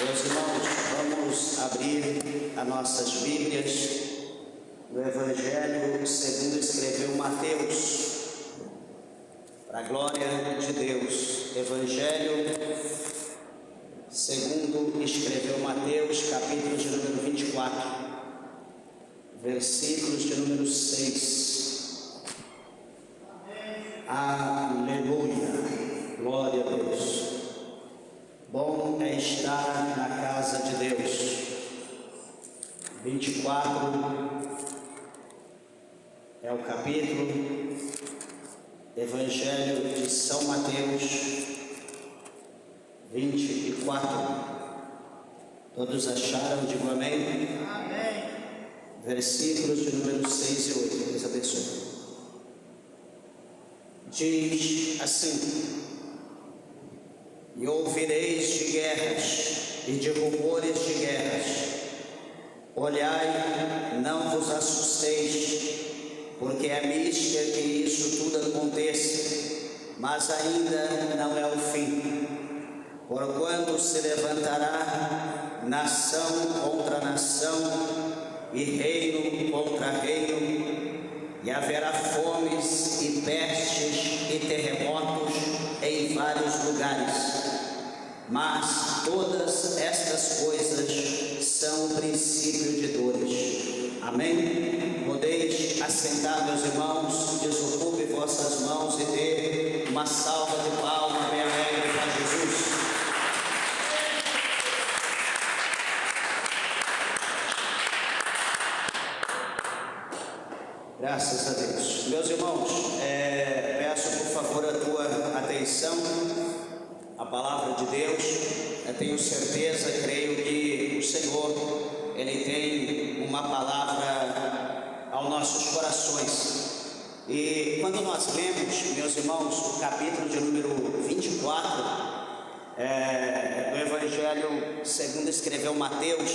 Meus irmãos, vamos abrir as nossas Bíblias no Evangelho segundo escreveu Mateus, para a glória de Deus. Evangelho segundo escreveu Mateus, capítulo de número 24, versículos de número 6. Aleluia, glória a Deus. Bom é estar na casa de Deus. 24 é o capítulo, Evangelho de São Mateus, 24. Todos acharam? Digo amém. Amém. Versículos de número 6 e 8. Deus abençoe. Diz assim: e ouvireis de guerras e de rumores de guerras. Olhai, não vos assusteis, porque é mister que isso tudo aconteça, mas ainda não é o fim. Porquanto se levantará nação contra nação, e reino contra reino, e haverá fomes e pestes e terremotos em vários lugares. Mas todas estas coisas são o princípio de dores. Amém? Podeis assentar, meus irmãos, desocupe vossas mãos e dê uma salva de palmas bem alegre para Jesus. Graças a Deus. Meus irmãos, peço por favor a tua atenção à palavra de Deus. Eu tenho certeza, creio que o Senhor, Ele tem uma palavra aos nossos corações. E quando nós lemos, meus irmãos, o capítulo de número 24 do Evangelho segundo escreveu Mateus,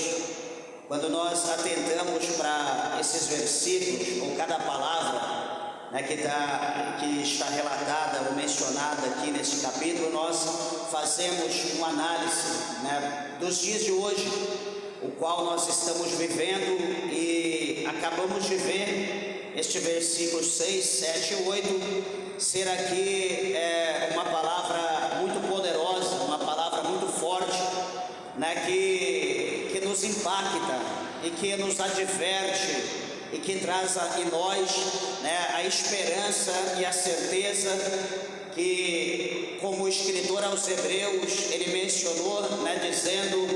quando nós atentamos para esses versículos, ou cada palavra, né, que está relatada ou mencionada aqui nesse capítulo, nós fazemos uma análise, né, dos dias de hoje, o qual nós estamos vivendo, e acabamos de ver este versículo 6, 7 e 8 ser aqui uma palavra muito poderosa, uma palavra muito forte, né, que nos impacta e que nos adverte e que traz em nós, né, a esperança e a certeza que, como o escritor aos Hebreus, ele mencionou, né, dizendo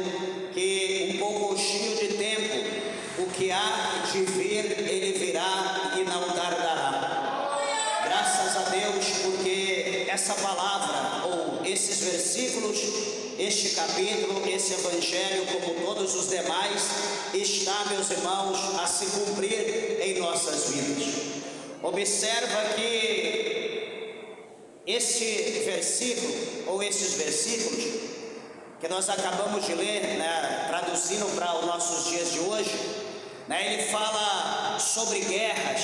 que um pouquinho de tempo, o que há de vir, ele virá e não tardará. Graças a Deus, porque essa palavra, ou esses versículos, este capítulo, esse evangelho, como todos os demais, está, meus irmãos, a se cumprir em nossas vidas. Observa que este versículo, ou esses versículos, que nós acabamos de ler, né, traduzindo para os nossos dias de hoje, né, ele fala sobre guerras,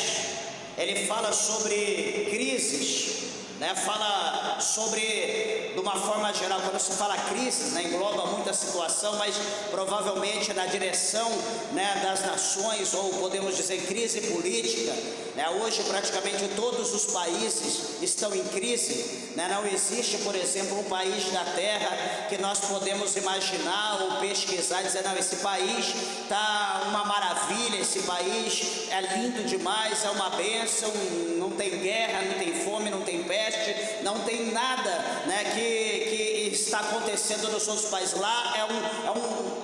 ele fala sobre crises, né, fala sobre, de uma forma geral, quando se fala crise, né, engloba muita situação, mas provavelmente na direção, né, das nações, ou podemos dizer crise política, né, hoje praticamente todos os países estão em crise, né, não existe, por exemplo, um país da terra que nós podemos imaginar ou pesquisar e dizer, não, esse país está uma maravilha, esse país é lindo demais, é uma bênção, não tem guerra, não tem fome, não tem peste, não tem nada, né, que está acontecendo nos outros países. Lá é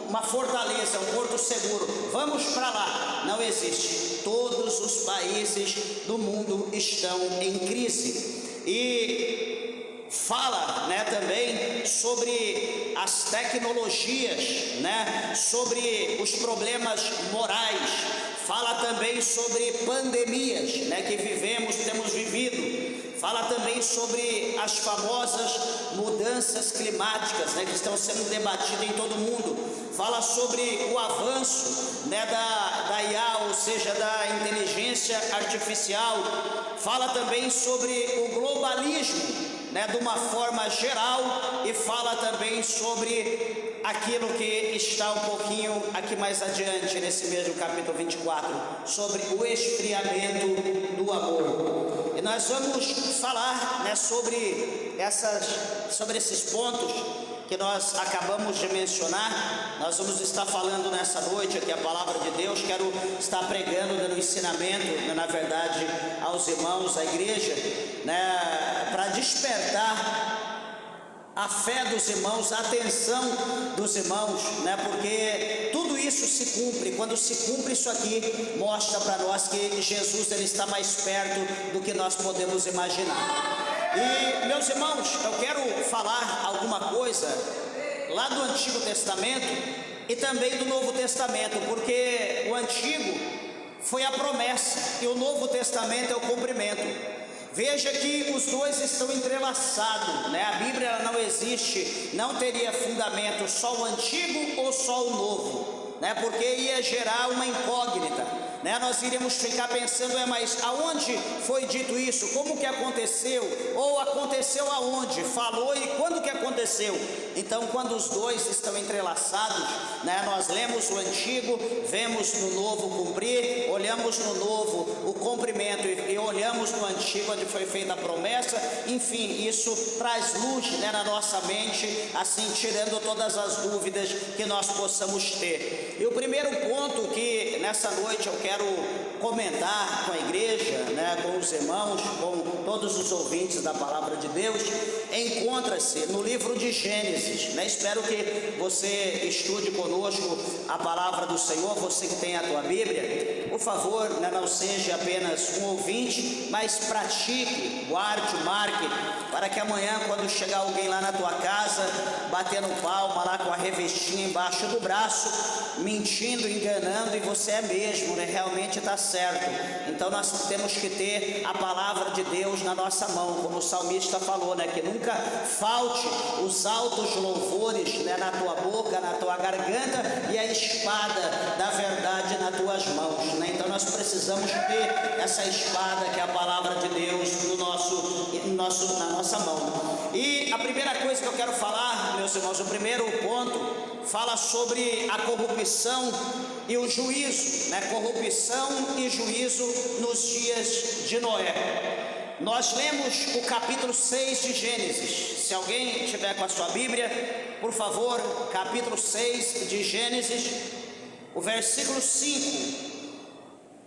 uma fortaleza, é um porto seguro, vamos para lá. Não existe. Todos os países do mundo estão em crise. E fala, né, também sobre as tecnologias, né, sobre os problemas morais, fala também sobre pandemias, né, que temos vivido. Fala também sobre as famosas mudanças climáticas, né, que estão sendo debatidas em todo o mundo. Fala sobre o avanço, né, da IA, ou seja, da inteligência artificial. Fala também sobre o globalismo, né, de uma forma geral, e fala também sobre aquilo que está um pouquinho aqui mais adiante, nesse mesmo capítulo 24, sobre o esfriamento do amor. E nós vamos falar, né, sobre esses pontos que nós acabamos de mencionar. Nós vamos estar falando nessa noite aqui a palavra de Deus. Quero estar pregando, dando ensinamento, né, na verdade, aos irmãos, à igreja, né, para despertar a fé dos irmãos, a atenção dos irmãos, né? Porque tudo isso se cumpre. Quando se cumpre isso aqui, mostra para nós que Jesus, ele está mais perto do que nós podemos imaginar. E, meus irmãos, eu quero falar alguma coisa lá do Antigo Testamento e também do Novo Testamento, porque o Antigo foi a promessa e o Novo Testamento é o cumprimento. Veja que os dois estão entrelaçados, né? A Bíblia, ela não existe, não teria fundamento só o Antigo ou só o Novo, né? Porque ia gerar uma incógnita, né? Nós iríamos ficar pensando, mas aonde foi dito isso? Como que aconteceu? Ou aconteceu aonde? Falou e quando que aconteceu? Então, quando os dois estão entrelaçados, né? Nós lemos o Antigo, vemos no Novo cumprir, olhamos no Novo o cumprimento e olhamos no Antigo onde foi feita a promessa. Enfim, isso traz luz, né, na nossa mente, assim tirando todas as dúvidas que nós possamos ter. E o primeiro ponto que nessa noite eu quero comentar com a igreja, né, com os irmãos, com todos os ouvintes da palavra de Deus, encontra-se no livro de Gênesis, né? Espero que você estude conosco a palavra do Senhor. Você que tem a tua Bíblia, por favor, né, não seja apenas um ouvinte, mas pratique, guarde, marque, para que amanhã, quando chegar alguém lá na tua casa, batendo palma lá com a revistinha embaixo do braço, mentindo, enganando, e você é mesmo, né, realmente está certo. Então nós temos que ter a palavra de Deus na nossa mão, como o salmista falou, né, que nunca falte os altos louvores, né, na tua boca, na tua garganta, e a espada da verdade nas tuas mãos, né? Então nós precisamos ter essa espada que é a palavra de Deus na nossa mão. E a primeira coisa que eu quero falar, meus irmãos, o primeiro ponto fala sobre a corrupção e o juízo, né? Corrupção e juízo nos dias de Noé. Nós lemos o capítulo 6 de Gênesis. Se alguém tiver com a sua Bíblia, por favor, capítulo 6 de Gênesis, o versículo 5,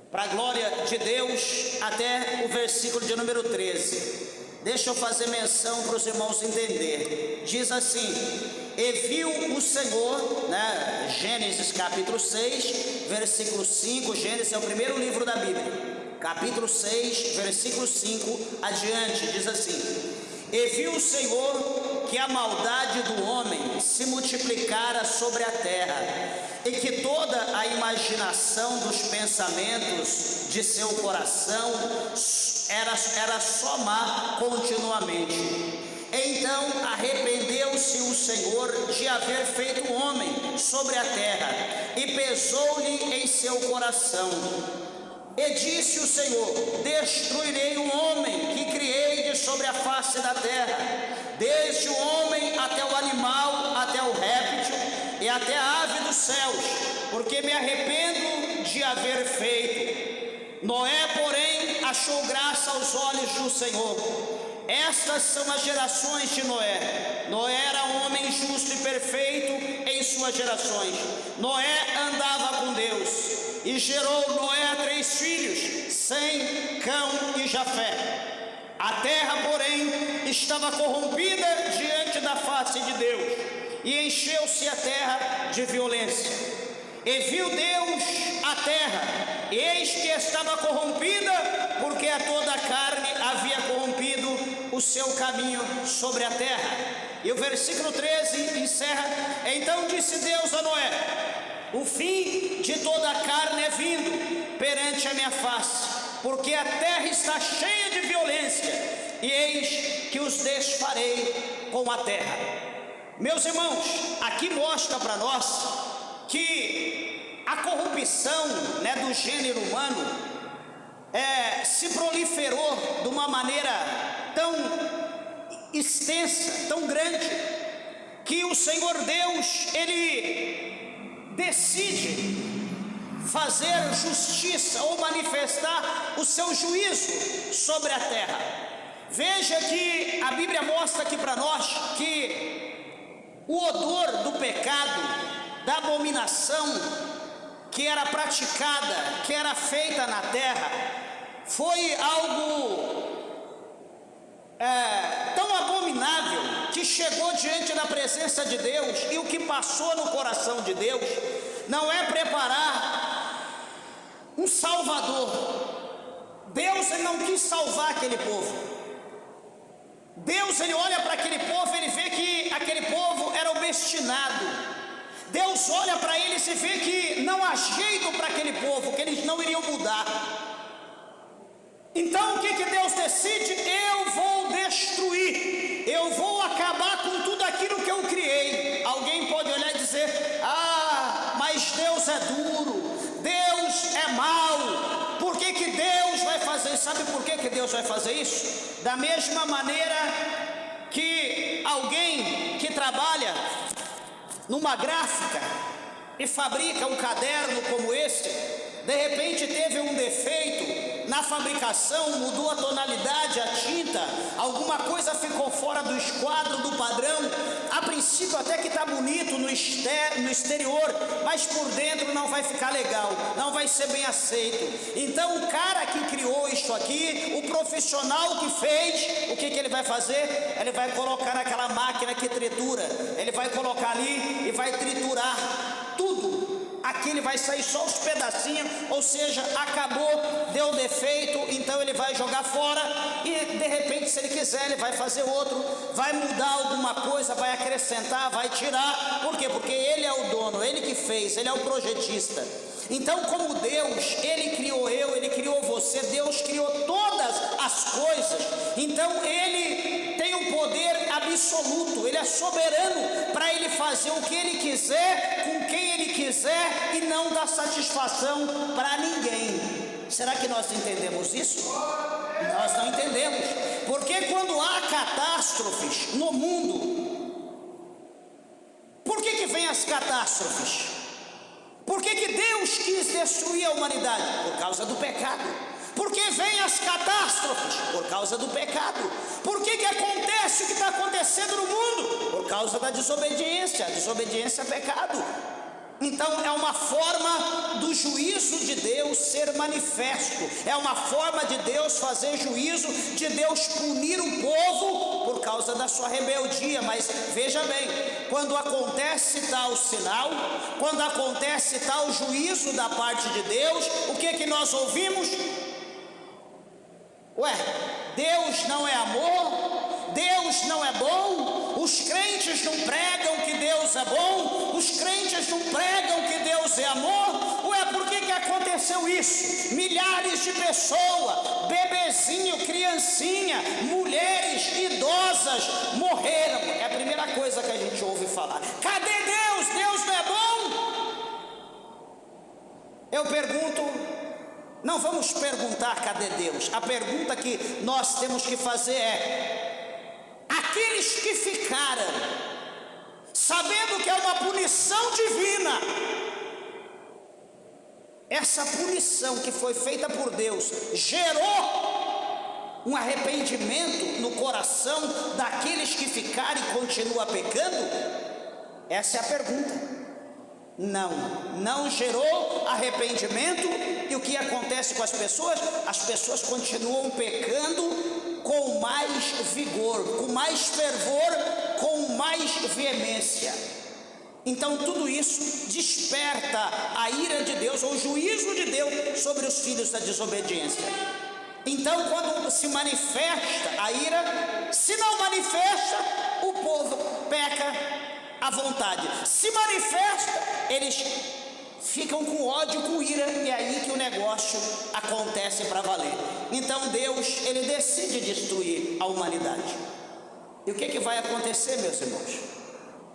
para a glória de Deus, até o versículo de número 13. Deixa eu fazer menção para os irmãos entender. Diz assim: e viu o Senhor, né? Gênesis capítulo 6, versículo 5. Gênesis é o primeiro livro da Bíblia. Capítulo 6, versículo 5 adiante, diz assim: e viu o Senhor que a maldade do homem se multiplicara sobre a terra, e que toda a imaginação dos pensamentos de seu coração era só má continuamente. Então arrependeu-se o Senhor de haver feito o homem sobre a terra, e pesou-lhe em seu coração. E disse o Senhor: destruirei o homem que criei de sobre a face da terra, desde o homem até o animal, até o réptil e até a ave dos céus, porque me arrependo de haver feito. Noé, porém, achou graça aos olhos do Senhor. Estas são as gerações de Noé. Noé era um homem justo e perfeito em suas gerações. Noé andava com Deus e gerou Noé 3 filhos, Sem, Cão e Jafé. A terra, porém, estava corrompida diante da face de Deus, e encheu-se a terra de violência. E viu Deus a terra, e eis que estava corrompida, porque a toda a carne havia corrompido o seu caminho sobre a terra. E o versículo 13 encerra: então disse Deus a Noé: o fim de toda a carne é vindo perante a minha face, porque a terra está cheia de violência, e eis que os desfarei com a terra. Meus irmãos, aqui mostra para nós que a corrupção, né, do gênero humano se proliferou de uma maneira tão extensa, tão grande, que o Senhor Deus, Ele decide fazer justiça ou manifestar o seu juízo sobre a terra. Veja que a Bíblia mostra aqui para nós que o odor do pecado, da abominação que era praticada, que era feita na terra, foi algo tão abominável que chegou diante da presença de Deus, e o que passou no coração de Deus não é preparar um Salvador. Deus, ele não quis salvar aquele povo. Deus, ele olha para aquele povo, ele vê que aquele povo era obstinado. Deus olha para eles e vê que não há jeito para aquele povo, que eles não iriam mudar. Então o que Deus decide? Eu vou destruir, eu vou acabar com tudo aquilo que eu criei. Alguém pode olhar e dizer: mas Deus é duro, Deus é mau, por que Deus vai fazer isso? Sabe por que Deus vai fazer isso? Da mesma maneira que alguém que trabalha numa gráfica e fabrica um caderno como este, de repente teve um defeito na fabricação, mudou a tonalidade, a tinta, alguma coisa ficou fora do esquadro, do padrão. A princípio até que está bonito no exterior, mas por dentro não vai ficar legal, não vai ser bem aceito. Então o cara que criou isso aqui, o profissional que fez, o que ele vai fazer? Ele vai colocar naquela máquina que tritura, ele vai colocar ali e vai triturar tudo. Aqui vai sair só os pedacinhos, ou seja, acabou, deu defeito, então ele vai jogar fora, e de repente, se ele quiser, ele vai fazer outro, vai mudar alguma coisa, vai acrescentar, vai tirar. Por quê? Porque ele é o dono, ele que fez, ele é o projetista. Então, como Deus, ele criou eu, ele criou você, Deus criou todas as coisas, então ele tem um poder absoluto, ele é soberano para ele fazer o que ele quiser, com quem ele quiser, e não dá satisfação para ninguém. Será que nós entendemos isso? Nós não entendemos, porque quando há catástrofes no mundo, por que vem as catástrofes? Por que Deus quis destruir a humanidade? Por causa do pecado. Por que vem as catástrofes? Por causa do pecado. Por que acontece o que está acontecendo no mundo? Por causa da desobediência. A desobediência é pecado. Então é uma forma do juízo de Deus ser manifesto, é uma forma de Deus fazer juízo, de Deus punir o povo por causa da sua rebeldia. Mas veja bem, quando acontece tal sinal, quando acontece tal juízo da parte de Deus, o que nós ouvimos? Deus não é amor? Deus não é bom? Os crentes não pregam que Deus é bom? Os crentes não pregam que Deus é amor? Por que aconteceu isso? Milhares de pessoas, bebezinho, criancinha, mulheres, idosas morreram. É a primeira coisa que a gente ouve falar. Cadê Deus? Deus não é bom? Eu pergunto, não vamos perguntar cadê Deus. A pergunta que nós temos que fazer é: aqueles que ficaram sabendo que é uma punição divina, essa punição que foi feita por Deus gerou um arrependimento no coração daqueles que ficaram e continuam pecando? Essa é a pergunta. Não gerou arrependimento. E o que acontece com as pessoas? As pessoas continuam pecando com mais vigor, com mais fervor, com mais veemência. Então tudo isso desperta a ira de Deus, ou o juízo de Deus sobre os filhos da desobediência. Então quando se manifesta a ira, se não manifesta, o povo peca à vontade. Se manifesta, eles ficam com ódio, com ira, e é aí que o negócio acontece para valer. Então Deus, ele decide destruir a humanidade. E o que vai acontecer, meus irmãos?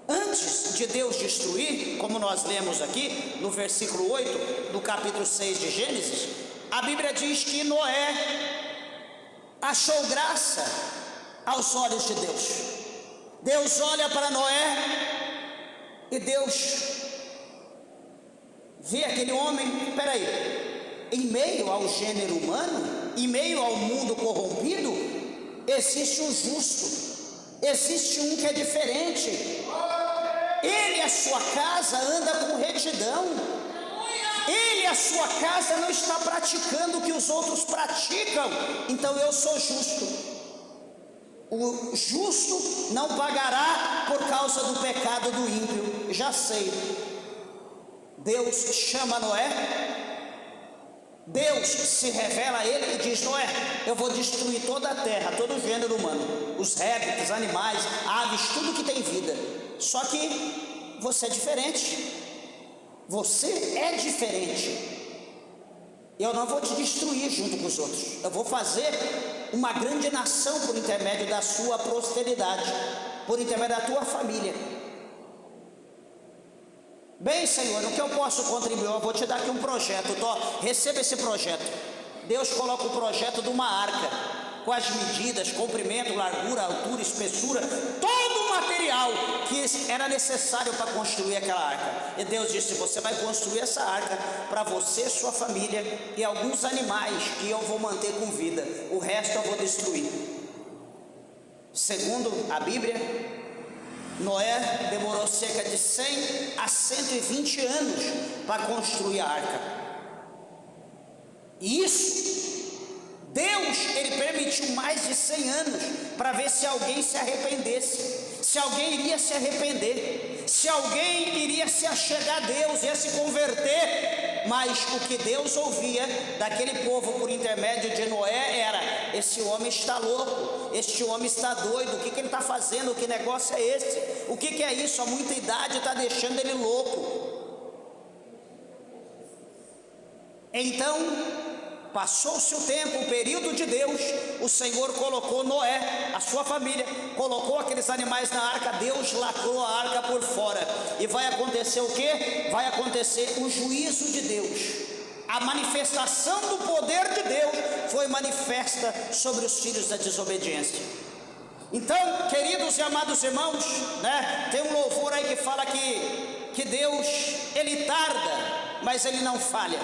Antes de Deus destruir, como nós lemos aqui no versículo 8 do capítulo 6 de Gênesis, a Bíblia diz que Noé achou graça aos olhos de Deus. Deus olha para Noé e Deus vê aquele homem, peraí, em meio ao gênero humano, em meio ao mundo corrompido, existe um justo, existe um que é diferente. Ele e a sua casa anda com retidão. Ele e a sua casa não está praticando o que os outros praticam. Então eu sou justo. O justo não pagará por causa do pecado do ímpio. Já sei. Deus chama Noé. Deus se revela a ele e diz: Noé, eu vou destruir toda a terra, todo o gênero humano, os répteis, animais, aves, tudo que tem vida. Só que você é diferente. Você é diferente. Eu não vou te destruir junto com os outros. Eu vou fazer uma grande nação por intermédio da sua posteridade, por intermédio da tua família. Bem, Senhor, o que eu posso contribuir? Eu vou te dar aqui um projeto. Receba esse projeto. Deus coloca o projeto de uma arca, com as medidas, comprimento, largura, altura, espessura, todo o material que era necessário para construir aquela arca. E Deus disse: você vai construir essa arca para você, sua família e alguns animais que eu vou manter com vida. O resto eu vou destruir. Segundo a Bíblia, Noé demorou cerca de 100 a 120 anos para construir a arca. E isso, Deus, ele permitiu mais de 100 anos para ver se alguém se arrependesse, se alguém iria se arrepender, se alguém iria se achegar a Deus, ia se converter. Mas o que Deus ouvia daquele povo por intermédio de Noé era: esse homem está louco, este homem está doido, o que ele está fazendo, que negócio é esse, o que é isso, a muita idade está deixando ele louco. Então, passou-se o tempo, o período de Deus, o Senhor colocou Noé, a sua família, colocou aqueles animais na arca, Deus lacrou a arca por fora, e vai acontecer o que? Vai acontecer o juízo de Deus. A manifestação do poder de Deus foi manifesta sobre os filhos da desobediência. Então, queridos e amados irmãos, tem um louvor aí que fala que Deus, ele tarda, mas ele não falha.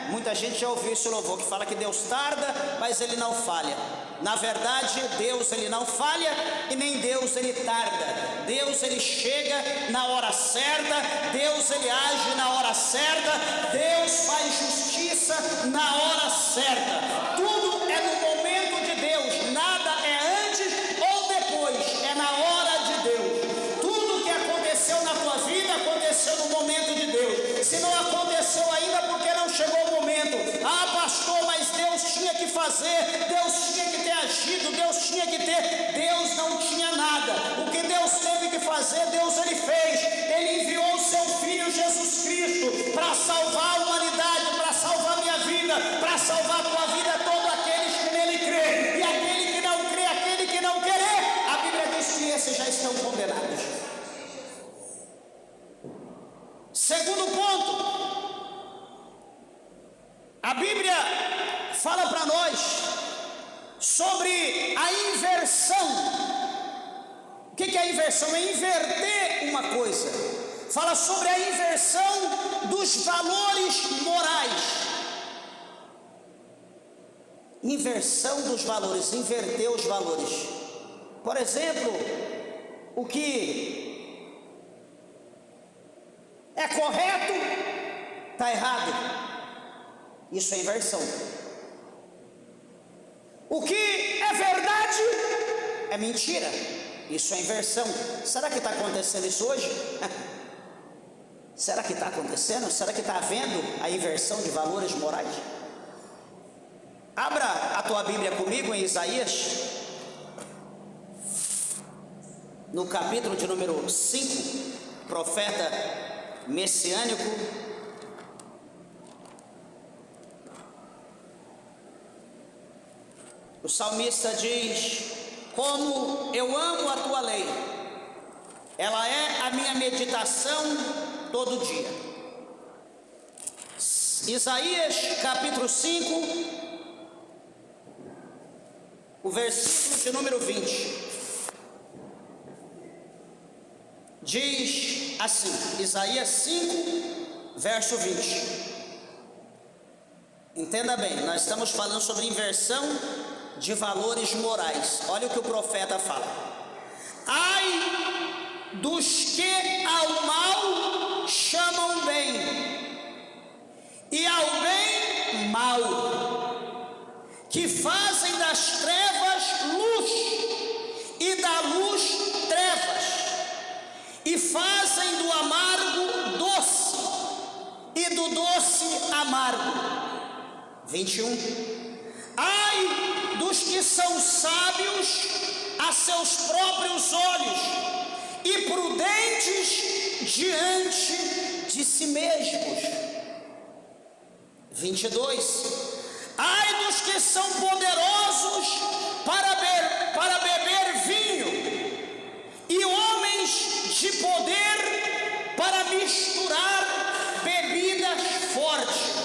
Muita gente já ouviu esse louvor que fala que Deus tarda, mas ele não falha. Na verdade, Deus, ele não falha, e nem Deus, ele tarda. Deus, ele chega na hora certa, Deus, ele age na hora certa, Deus faz justiça na hora certa. Tudo é no momento de Deus, nada é antes ou depois, é na hora de Deus. Tudo que aconteceu na tua vida aconteceu no momento de Deus. Se não aconteceu ainda, porque não chegou o momento. Ah, pastor, mas Deus tinha que fazer, Deus tinha que ter agido, Deus tinha que ter. Deus não tinha nada. O que Deus teve que fazer, Deus ele fez. Ele enviou o seu Filho Jesus Cristo para salvar a humanidade, para salvar minha vida, para salvar a tua vida, todos aqueles que nele crê. E aquele que não crê, aquele que não querer, a Bíblia diz que esses já estão condenados. Segundo ponto, a Bíblia fala para nós sobre a inversão. O que é a inversão? É inverter uma coisa. Fala sobre a inversão dos valores morais. Inversão dos valores, inverter os valores. Por exemplo, o que é correto está errado. Isso é inversão. O que é verdade é mentira. Isso é inversão. Será que está acontecendo isso hoje? Será que está acontecendo? Será que está havendo a inversão de valores morais? Abra a tua Bíblia comigo em Isaías, no capítulo de número 5, profeta messiânico. O salmista diz: como eu amo a tua lei, ela é a minha meditação todo dia. Isaías capítulo 5, o versículo de número 20. diz assim, Isaías 5, verso 20. Entenda bem, nós estamos falando sobre inversão de valores morais. Olha o que o profeta fala: ai dos que ao mal chamam bem, e ao bem mal, que fazem das trevas luz, e da luz trevas, e fazem do amargo doce, e do doce amargo. 21. Ai dos que são sábios a seus próprios olhos e prudentes diante de si mesmos. 22. Ai dos que são poderosos para beber vinho, e homens de poder para misturar bebidas fortes.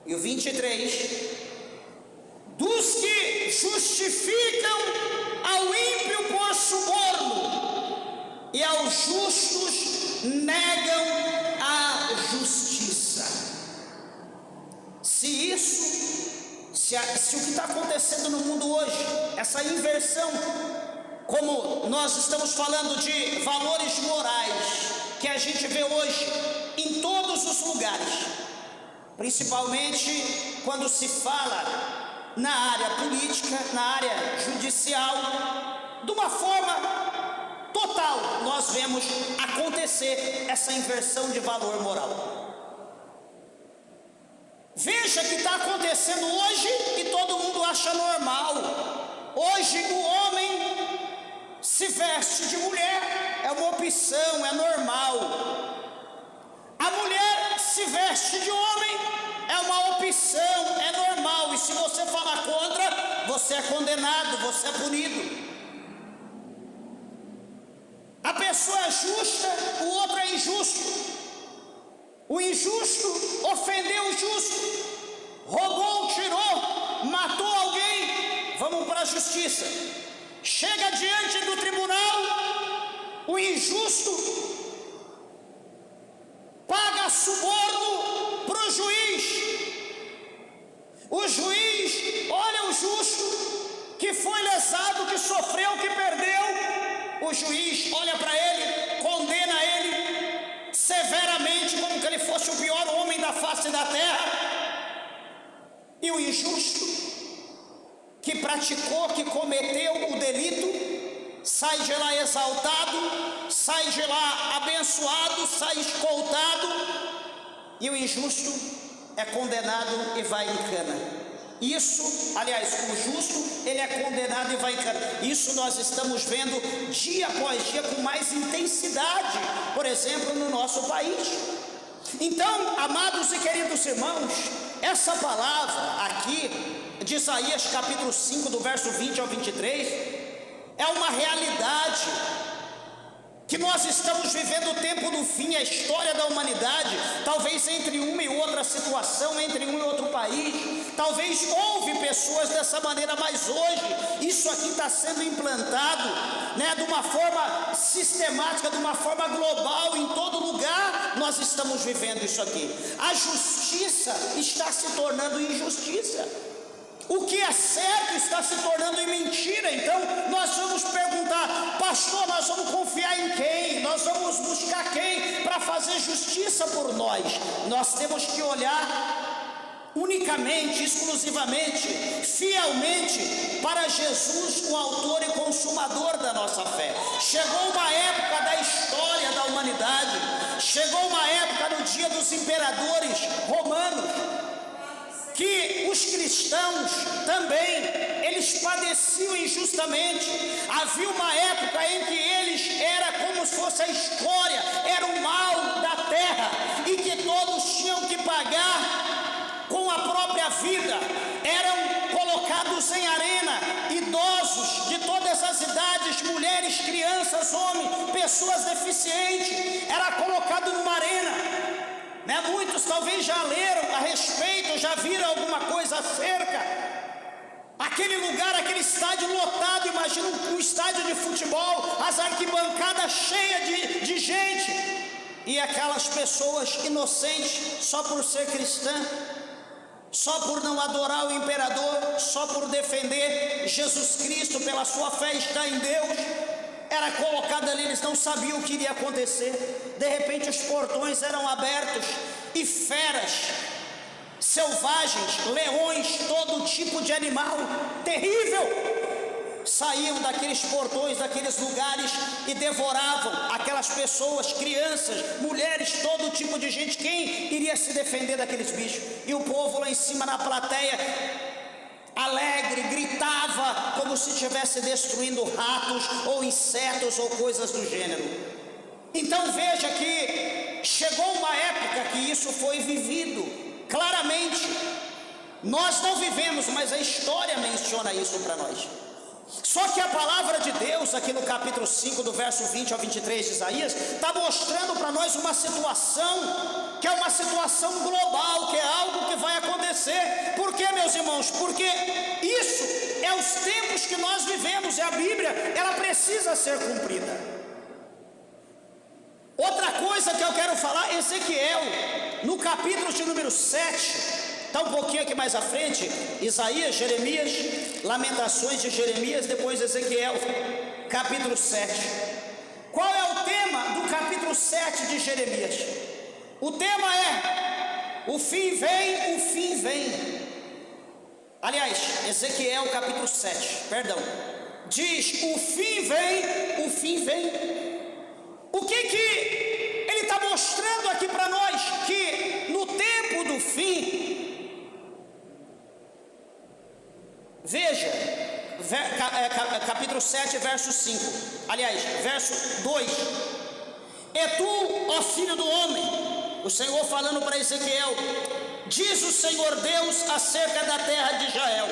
E o 23, dos que justificam ao ímpio por suborno, e aos justos negam a justiça. Se o que está acontecendo no mundo hoje, essa inversão, como nós estamos falando de valores morais, que a gente vê hoje em todos os lugares, principalmente quando se fala na área política, na área judicial, de uma forma total, nós vemos acontecer essa inversão de valor moral. Veja que está acontecendo hoje e todo mundo acha normal. Hoje o homem se veste de mulher, é uma opção, é normal. A mulher se veste de homem, é uma opção, é normal. E se você falar contra, você é condenado, você é punido. A pessoa é justa, o outro é injusto. O injusto ofendeu o justo, roubou, tirou, matou alguém, vamos para a justiça. Chega diante do tribunal, o injusto paga suborno para o juiz. O juiz olha o justo que foi lesado, que sofreu, que perdeu. O juiz olha para ele, condena ele severamente, como que ele fosse o pior homem da face da terra. E o injusto que praticou, que cometeu o delito, sai de lá exaltado, sai de lá abençoado, sai escoltado, e o injusto é condenado e vai em cana. Isso, aliás, o justo, ele é condenado e vai em cana. Isso nós estamos vendo dia após dia com mais intensidade, por exemplo, no nosso país. Então, amados e queridos irmãos, essa palavra aqui de Isaías capítulo 5, do verso 20 ao 23, é uma realidade que nós estamos vivendo o tempo do fim, a história da humanidade. Talvez entre uma e outra situação, entre um e outro país, talvez houve pessoas dessa maneira, mas hoje isso aqui está sendo implantado, de uma forma sistemática, de uma forma global, em todo lugar nós estamos vivendo isso aqui. A justiça está se tornando injustiça. O que é certo está se tornando mentira. Então nós vamos perguntar: pastor, nós vamos confiar em quem? Nós vamos buscar quem para fazer justiça por nós? Nós temos que olhar unicamente, exclusivamente, fielmente para Jesus, o autor e consumador da nossa fé. Chegou uma época da história da humanidade, chegou uma época no dia dos imperadores romanos, que os cristãos também, eles padeciam injustamente. Havia uma época em que eles era como se fosse a escória, era o mal da terra, e que todos tinham que pagar com a própria vida. Eram colocados em arena, idosos de todas as idades, mulheres, crianças, homens, pessoas deficientes, era colocado numa arena. Muitos talvez já leram a respeito, já viram alguma coisa acerca. Aquele lugar, aquele aquele estádio lotado, imagina um estádio de futebol, as arquibancadas cheias de gente, e aquelas pessoas inocentes, só por ser cristã, só por não adorar o imperador, só por defender Jesus Cristo, pela sua fé está em Deus, era colocada ali, eles não sabiam o que iria acontecer. De repente os portões eram abertos e feras selvagens, leões, todo tipo de animal terrível, saíam daqueles portões, daqueles lugares e devoravam aquelas pessoas, crianças, mulheres, todo tipo de gente. Quem iria se defender daqueles bichos? E o povo lá em cima na plateia, alegre, gritava como se estivesse destruindo ratos ou insetos ou coisas do gênero. Então veja que chegou uma época que isso foi vivido claramente. Nós não vivemos, mas a história menciona isso para nós. Só que a palavra de Deus, aqui no capítulo 5, do verso 20 ao 23 de Isaías, está mostrando para nós uma situação, que é uma situação global, que é algo que vai acontecer. Por quê, meus irmãos? Porque isso é os tempos que nós vivemos, e a Bíblia, ela precisa ser cumprida. Outra coisa que eu quero falar, Ezequiel, no capítulo de número 7, está um pouquinho aqui mais à frente, Isaías, Jeremias, Lamentações de Jeremias, depois Ezequiel, capítulo 7. Qual é o tema do capítulo 7 de Jeremias? O tema é: o fim vem, o fim vem. Aliás, Ezequiel capítulo 7, perdão, diz: o fim vem, o fim vem. O que ele está mostrando aqui para nós? Que no tempo do fim, veja, capítulo 7, verso 5, aliás, verso 2: é tu, ó filho do homem, o Senhor falando para Ezequiel, diz o Senhor Deus acerca da terra de Israel: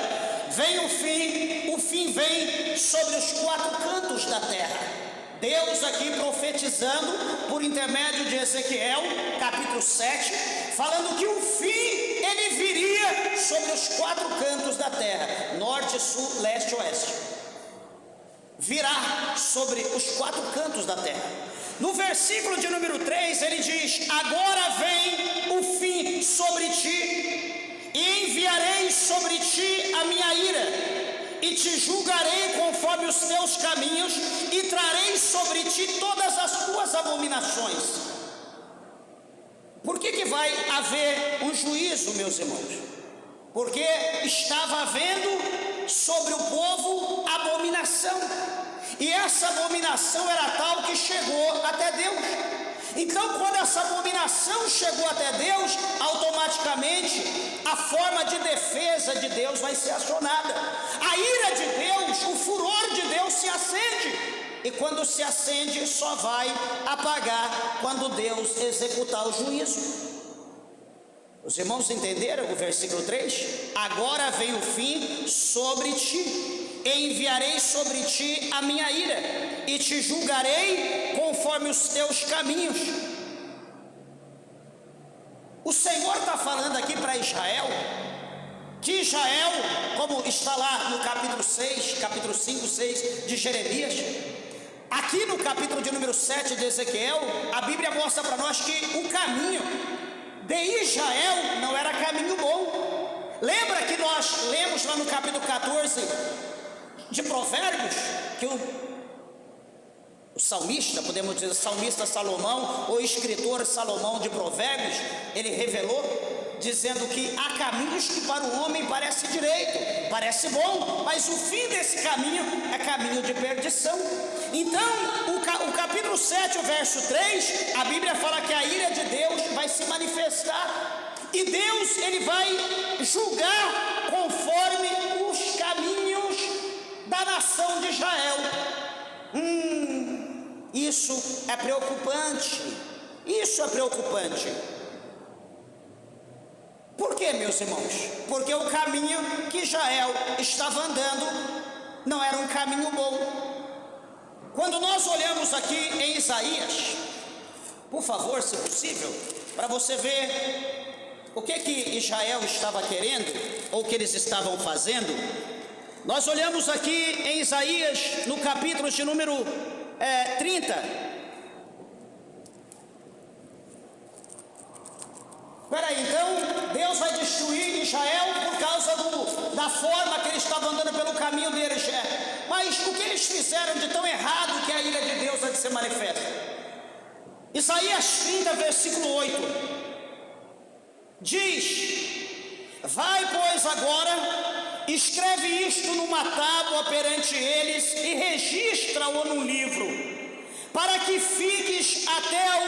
vem o fim vem sobre os quatro cantos da terra. Deus aqui profetizando por intermédio de Ezequiel, capítulo 7, falando que o fim ele viria sobre os quatro cantos da terra, norte, sul, leste e oeste. Virá sobre os quatro cantos da terra. No versículo de número 3 ele diz: agora vem o fim sobre ti, e enviarei sobre ti a minha ira, e te julgarei conforme os teus caminhos, e trarei sobre ti todas as tuas abominações. Por que vai haver um juízo, meus irmãos? Porque estava havendo sobre o povo abominação, e essa abominação era tal que chegou até Deus. Então, quando essa abominação chegou até Deus, automaticamente a forma de defesa de Deus vai ser acionada. A ira de Deus, o furor de Deus se acende, e quando se acende só vai apagar quando Deus executar o juízo. Os irmãos entenderam o versículo 3? Agora vem o fim sobre ti, e enviarei sobre ti a minha ira, e te julgarei conforme os teus caminhos. O Senhor está falando aqui para Israel, que Israel, como está lá no capítulo 6, capítulo 5, 6 de Jeremias, aqui no capítulo de número 7 de Ezequiel, a Bíblia mostra para nós que o caminho de Israel não era caminho bom. Lembra que nós lemos lá no capítulo 14 de Provérbios, que o salmista, podemos dizer, salmista Salomão, ou escritor Salomão de Provérbios, ele revelou, dizendo que há caminhos que para o homem parece direito, parece bom, mas o fim desse caminho é caminho de perdição. Então, o capítulo 7, o verso 3, a Bíblia fala que a ira de Deus vai se manifestar, e Deus ele vai julgar conforme os caminhos da nação de Israel. Isso é preocupante. Isso é preocupante. Por quê, meus irmãos? Porque o caminho que Israel estava andando não era um caminho bom. Quando nós olhamos aqui em Isaías, por favor, se possível, para você ver o que Israel estava querendo, ou o que eles estavam fazendo. Nós olhamos aqui em Isaías, no capítulo de número 30. Peraí, então Deus vai destruir Israel por causa da forma que eles estavam andando pelo caminho de Ereché. Mas o que eles fizeram de tão errado que a ira de Deus há de ser manifesta? Isaías 30, versículo 8 diz: vai, pois, agora, escreve isto numa tábua perante eles e registra-o num livro, para que fiques até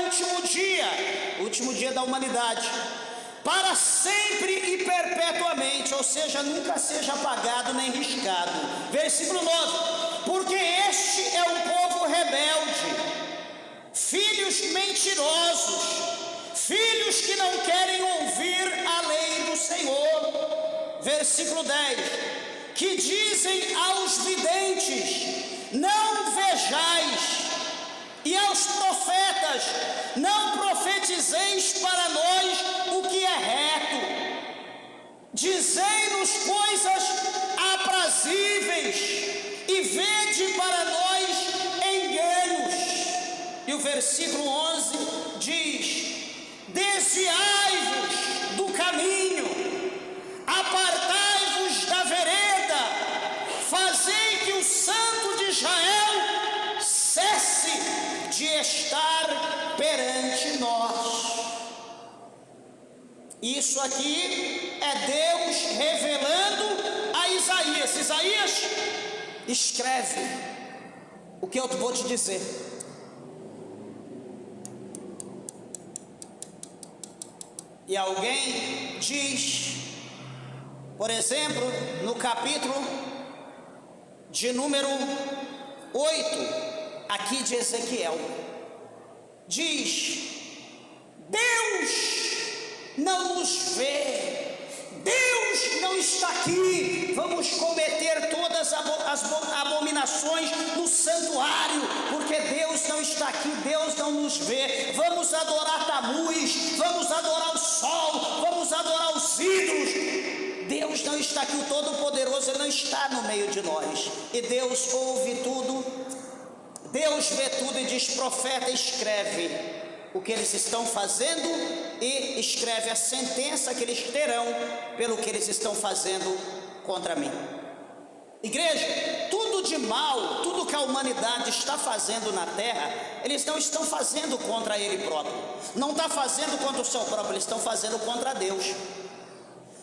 o último dia da humanidade, para sempre e perpetuamente, ou seja, nunca seja apagado nem riscado. Versículo 9: porque este é um povo rebelde, filhos mentirosos, filhos que não querem ouvir a lei do Senhor. Versículo 10: que dizem aos videntes: não vejais, e aos profetas: não profetizeis para nós o que é reto, dizei-nos coisas aprazíveis e vede para nós enganos. E o versículo 11 diz: desviai-vos do caminho, apartai-vos da vereda, fazei que o Santo de Israel cesse de estar perante nós. Isso aqui é Deus revelando a Isaías: Isaías, escreve o que eu vou te dizer. E alguém diz, por exemplo, no capítulo de número 8, aqui de Ezequiel, diz: Deus não nos vê, Deus não está aqui, vamos cometer todas as abominações no santuário, porque Deus não está aqui, Deus não nos vê, vamos adorar Tamuz, vamos adorar o sol, vamos adorar os ídolos. Deus não está aqui, o Todo-Poderoso, Ele não está no meio de nós, e Deus ouve tudo, Deus vê tudo e diz: profeta, escreve o que eles estão fazendo e escreve a sentença que eles terão pelo que eles estão fazendo contra mim. Igreja, tudo de mal, tudo que a humanidade está fazendo na terra, eles não estão fazendo contra ele próprio, não está fazendo contra o seu próprio, eles estão fazendo contra Deus.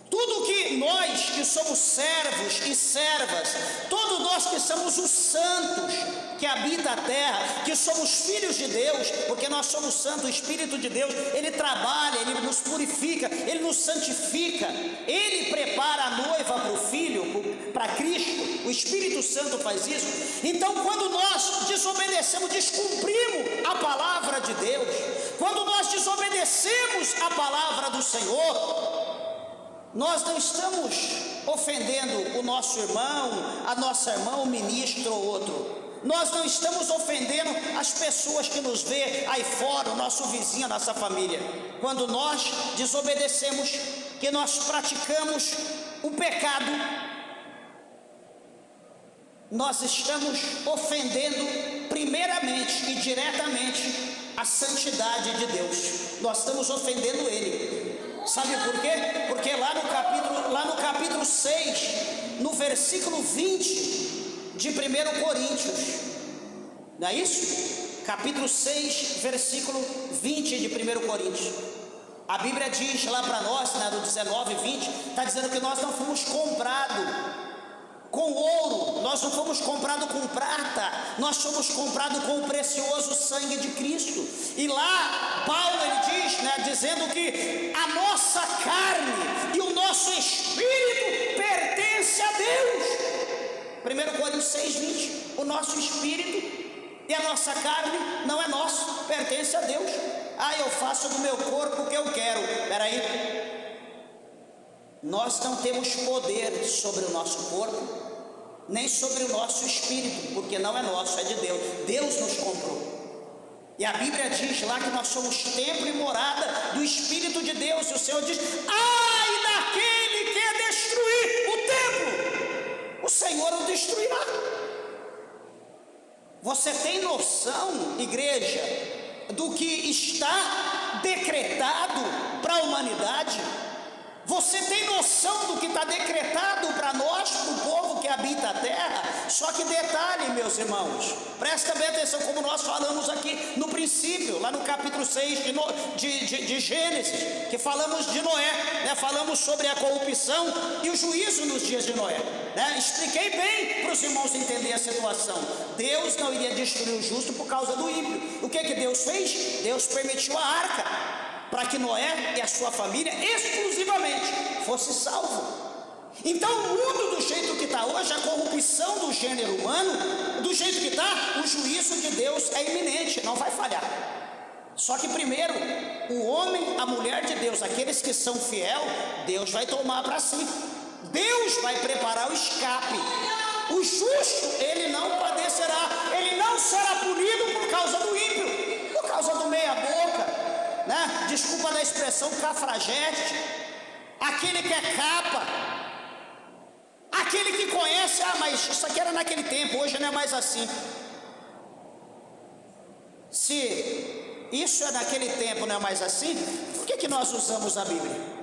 Tudo que nós que somos servos e servas, todos nós que somos os santos que habita a terra, que somos filhos de Deus, porque nós somos santos, o Espírito de Deus, Ele trabalha, Ele nos purifica, Ele nos santifica, Ele prepara a noiva para o Filho, para Cristo, o Espírito Santo faz isso. Então, quando nós desobedecemos, descumprimos a palavra de Deus, quando nós desobedecemos a palavra do Senhor, nós não estamos ofendendo o nosso irmão, a nossa irmã, o ministro ou outro. Nós não estamos ofendendo as pessoas que nos vê aí fora, o nosso vizinho, a nossa família. Quando nós desobedecemos, que nós praticamos o pecado, nós estamos ofendendo primeiramente e diretamente a santidade de Deus. Nós estamos ofendendo Ele. Sabe por quê? Porque lá no capítulo 6, no versículo 20 de 1 Coríntios, não é isso? Capítulo 6, versículo 20 de 1 Coríntios, a Bíblia diz lá para nós, né, do 19 e 20, está dizendo que nós não fomos comprados com ouro, nós não fomos comprados com prata, nós fomos comprados com o precioso sangue de Cristo. E lá Paulo ele diz, né, dizendo que a nossa carne e o nosso espírito pertence a Deus. 1 Coríntios 6, 20, o nosso espírito e a nossa carne não é nosso, pertence a Deus. Eu faço do meu corpo o que eu quero. Peraí, nós não temos poder sobre o nosso corpo, nem sobre o nosso espírito, porque não é nosso, é de Deus. Deus nos comprou. E a Bíblia diz lá que nós somos templo e morada do Espírito de Deus. E o Senhor diz: ai daquele que destruir o templo. O Senhor Você tem noção, igreja, do que está decretado para a humanidade? Você tem noção do que está decretado para nós, para o povo que habita a terra? Só que detalhe, meus irmãos, presta bem atenção, como nós falamos aqui no princípio, lá no capítulo 6 de Gênesis, que falamos de Noé, né? Falamos sobre a corrupção e o juízo nos dias de Noé, né? Expliquei bem para os irmãos entenderem a situação. Deus não iria destruir o justo por causa do ímpio. O que Deus fez? Deus permitiu a arca, para que Noé e a sua família exclusivamente fosse salvo. Então o mundo do jeito que está hoje, a corrupção do gênero humano, do jeito que está, o juízo de Deus é iminente, não vai falhar. Só que primeiro, o homem, a mulher de Deus, aqueles que são fiel, Deus vai tomar para si. Deus vai preparar o escape. O justo, ele não padecerá, ele não será punido por causa do ímpio, por causa do meia-boca, né? Desculpa da expressão cafrajeste, aquele que é capa, aquele que conhece, mas isso aqui era naquele tempo, hoje não é mais assim. Se isso é naquele tempo, não é mais assim, por que nós usamos a Bíblia?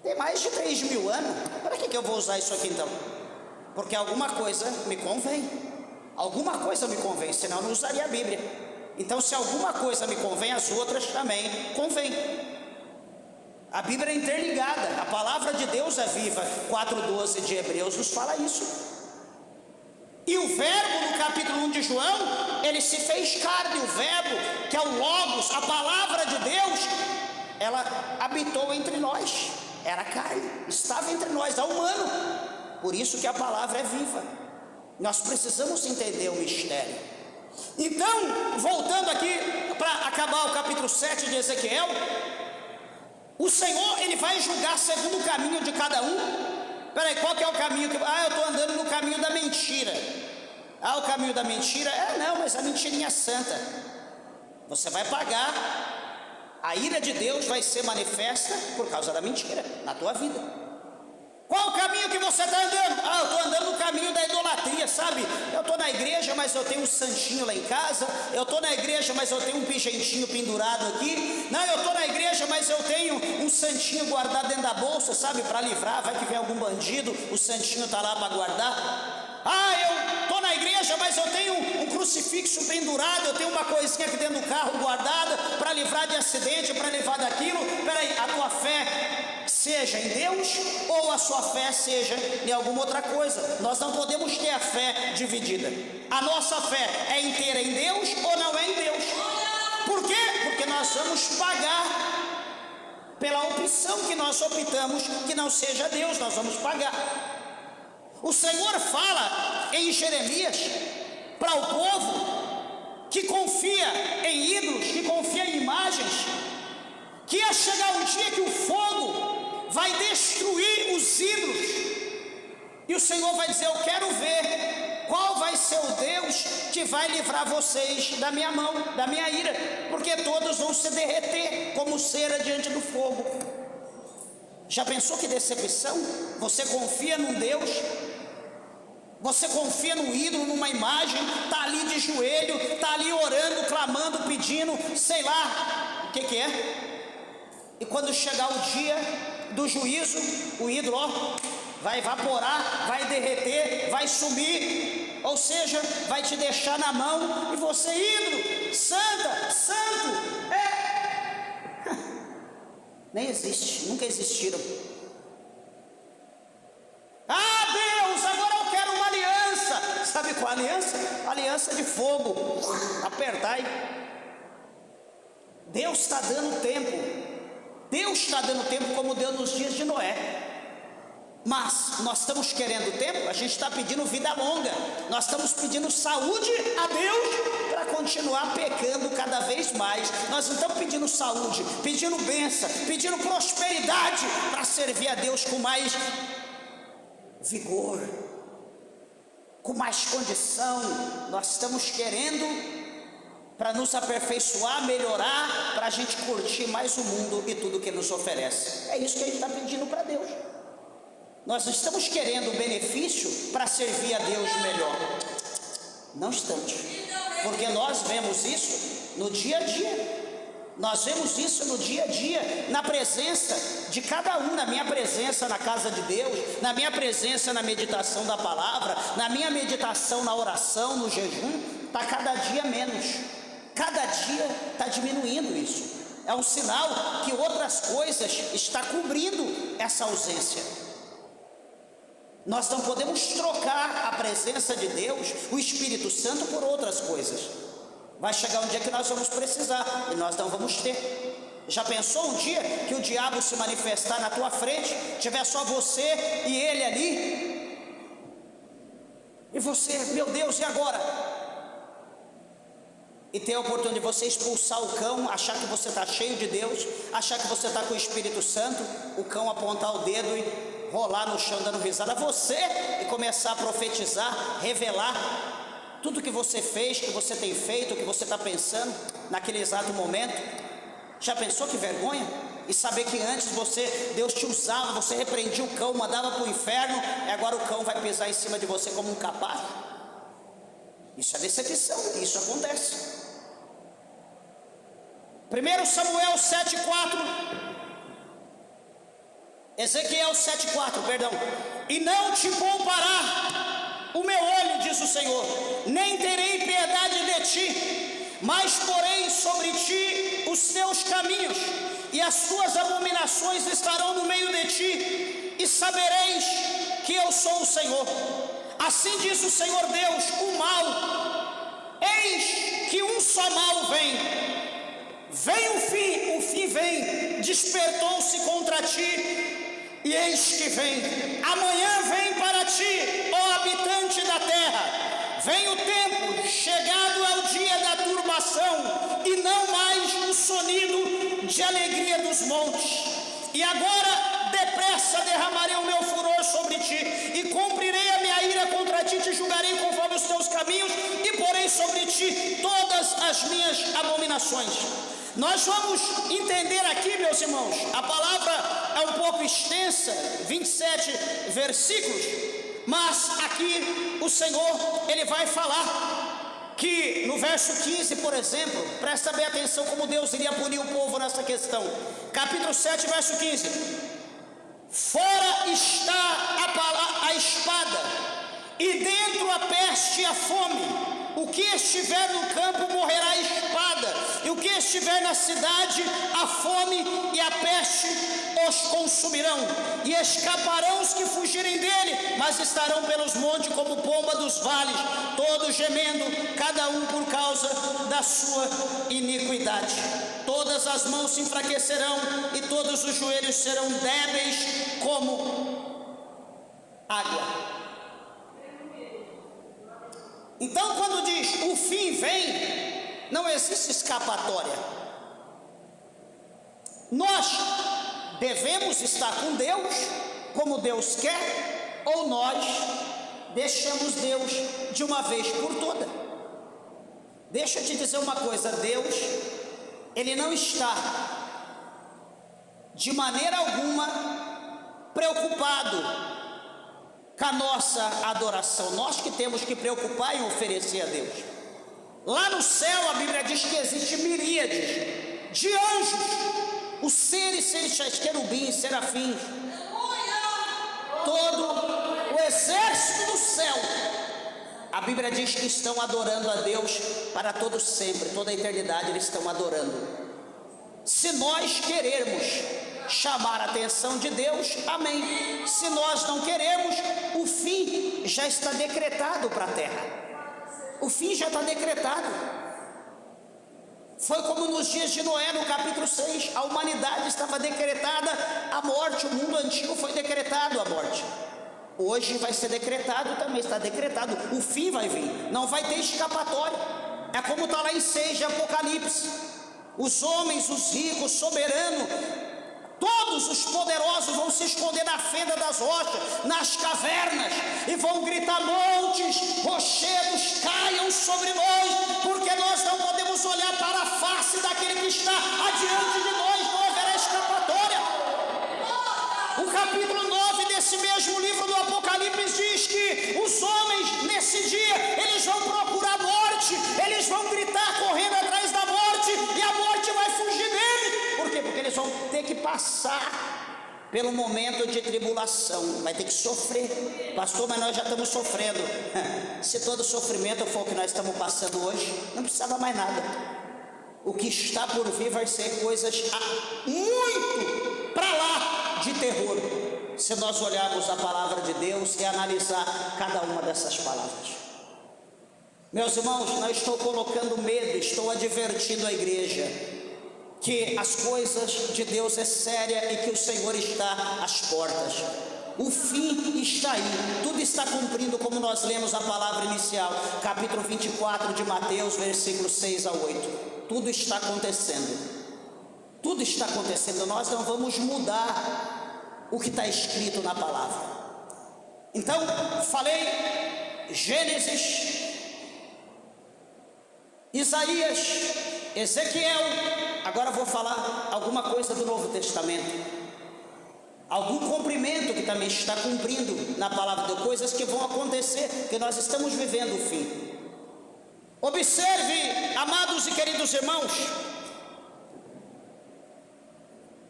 Tem mais de 3.000 anos, para que eu vou usar isso aqui então? Porque alguma coisa me convém, senão eu não usaria a Bíblia. Então, se alguma coisa me convém, as outras também convém. A Bíblia é interligada, a palavra de Deus é viva. 4:12 de Hebreus nos fala isso. E o verbo no capítulo 1 de João, ele se fez carne. O verbo, que é o Logos, a palavra de Deus, ela habitou entre nós, era carne, estava entre nós, é humano. Por isso que a palavra é viva. Nós precisamos entender o mistério. Então, voltando aqui para acabar o capítulo 7 de Ezequiel, o Senhor, ele vai julgar segundo o caminho de cada um. Peraí, qual que é o caminho? Eu estou andando no caminho da mentira. O caminho da mentira? Não, mas a mentirinha é santa. Você vai pagar. A ira de Deus vai ser manifesta por causa da mentira na tua vida. Qual o caminho que você está andando? Eu estou andando no caminho da idolatria, sabe? Eu estou na igreja, mas eu tenho um santinho lá em casa. Eu estou na igreja, mas eu tenho um pigentinho pendurado aqui. Não, eu estou na igreja, mas eu tenho um santinho guardado dentro da bolsa, sabe? Para livrar, vai que vem algum bandido, o santinho está lá para guardar. Eu estou na igreja, mas eu tenho um crucifixo pendurado, eu tenho uma coisinha aqui dentro do carro guardada para livrar de acidente, para livrar daquilo. Peraí, a tua fé seja em Deus ou a sua fé seja em alguma outra coisa? Nós não podemos ter a fé dividida. A nossa fé é inteira em Deus ou não é em Deus? Por quê? Porque nós vamos pagar pela opção que nós optamos que não seja Deus, nós vamos pagar. O Senhor fala em Jeremias para o povo que confia em ídolos, que confia em imagens, que ia chegar um dia que o fogo vai destruir os ídolos, e o Senhor vai dizer: eu quero ver qual vai ser o Deus que vai livrar vocês da minha mão, da minha ira, porque todos vão se derreter como cera diante do fogo. Já pensou que decepção? Você confia num Deus, você confia num ídolo, numa imagem, está ali de joelho, está ali orando, clamando, pedindo, sei lá o que é, e quando chegar o dia do juízo, o ídolo vai evaporar, vai derreter, vai sumir, ou seja, vai te deixar na mão, e você, ídolo, santo, nem existe, nunca existiram. Deus, agora eu quero uma aliança. Sabe qual aliança? Aliança de fogo. Apertai. Deus está dando tempo. Deus está dando tempo como deu nos dias de Noé. Mas nós estamos querendo tempo, a gente está pedindo vida longa. Nós estamos pedindo saúde a Deus para continuar pecando cada vez mais. Nós não estamos pedindo saúde, pedindo bênção, pedindo prosperidade para servir a Deus com mais vigor, com mais condição. Nós estamos querendo para nos aperfeiçoar, melhorar, para a gente curtir mais o mundo e tudo que nos oferece. É isso que a gente está pedindo para Deus. Nós não estamos querendo benefício para servir a Deus melhor. Não estamos, porque nós vemos isso no dia a dia. Nós vemos isso no dia a dia, na presença de cada um, na minha presença na casa de Deus, na minha presença na meditação da palavra, na minha meditação na oração, no jejum. Está cada dia menos, cada dia está diminuindo isso. É um sinal que outras coisas estão cobrindo essa ausência. Nós não podemos trocar a presença de Deus, o Espírito Santo, por outras coisas. Vai chegar um dia que nós vamos precisar e nós não vamos ter. Já pensou um dia que o diabo se manifestar na tua frente, tiver só você e ele ali? E você, meu Deus, e agora? E ter a oportunidade de você expulsar o cão, achar que você está cheio de Deus, achar que você está com o Espírito Santo, o cão apontar o dedo e rolar no chão dando risada, você, e começar a profetizar, revelar tudo que você fez, que você tem feito, que você está pensando naquele exato momento. Já pensou que vergonha? E saber que antes Deus te usava, você repreendia o cão, mandava para o inferno, e agora o cão vai pisar em cima de você como um capaz. Isso é decepção, isso acontece. 1 Samuel 7,4, Ezequiel 7,4, perdão. E não te poupará o meu olho, diz o Senhor, nem terei piedade de ti, mas porei sobre ti os teus caminhos, e as tuas abominações estarão no meio de ti, e sabereis que eu sou o Senhor. Assim diz o Senhor Deus: o mal, eis que um só mal vem, o fim vem, despertou-se contra ti, e eis que vem, amanhã vem para ti, ó habitante da terra, vem o tempo, chegado é o dia da turbação, e não mais o sonido de alegria dos montes. E agora, depressa derramarei o meu furor sobre ti, e cumprirei a minha ira contra ti, te julgarei conforme os teus caminhos, e porei sobre ti todas as minhas abominações. Nós vamos entender aqui, meus irmãos, a palavra é um pouco extensa, 27 versículos, mas aqui o Senhor, Ele vai falar que no verso 15, por exemplo, presta bem atenção como Deus iria punir o povo nessa questão. Capítulo 7, verso 15: fora está a espada, e dentro a peste e a fome. O que estiver no campo morrerá a espada, e o que estiver na cidade, a fome e a peste os consumirão, e escaparão os que fugirem dele, mas estarão pelos montes como pomba dos vales, todos gemendo, cada um por causa da sua iniquidade. Todas as mãos se enfraquecerão, e todos os joelhos serão débeis como água. Então, quando diz o fim vem, não existe escapatória. Nós devemos estar com Deus como Deus quer, ou nós deixamos Deus de uma vez por toda. Deixa eu te dizer uma coisa: Deus, Ele não está de maneira alguma preocupado com a nossa adoração. Nós que temos que preocupar em oferecer a Deus. Lá no céu a Bíblia diz que existe miríades de anjos, os seres celestiais, querubins, serafins, todo o exército do céu. A Bíblia diz que estão adorando a Deus para todo sempre, toda a eternidade eles estão adorando. Se nós queremos chamar a atenção de Deus, amém. Se nós não queremos, o fim já está decretado para a terra. O fim já está decretado. Foi como nos dias de Noé, no capítulo 6, a humanidade estava decretada a morte, o mundo antigo foi decretado a morte. Hoje vai ser decretado também, está decretado, o fim vai vir, não vai ter escapatória. É como está lá em 6 de Apocalipse: os homens, os ricos, soberanos, todos os poderosos vão se esconder na fenda das rochas, nas cavernas, e vão gritar: montes, rochedos, caiam sobre nós, porque nós não podemos olhar para a face daquele que está adiante de nós, não haverá escapatória. O capítulo 9 desse mesmo livro do Apocalipse diz que os homens nesse dia, eles vão procurar pelo momento de tribulação. Vai ter que sofrer, pastor, mas nós já estamos sofrendo. Se todo sofrimento for o que nós estamos passando hoje, não precisava mais nada. O que está por vir vai ser coisas muito para lá de terror, se nós olharmos a palavra de Deus e analisar cada uma dessas palavras. Meus irmãos, não estou colocando medo, estou advertindo a igreja que as coisas de Deus é séria e que o Senhor está às portas. O fim está aí, tudo está cumprindo, como nós lemos a palavra inicial, capítulo 24 de Mateus, versículos 6 a 8. Tudo está acontecendo, tudo está acontecendo. Nós não vamos mudar o que está escrito na palavra. Então, falei Gênesis, Isaías, Ezequiel. Agora vou falar alguma coisa do Novo Testamento, algum cumprimento que também está cumprindo na palavra de Deus, coisas que vão acontecer, que nós estamos vivendo o fim. Observe, amados e queridos irmãos,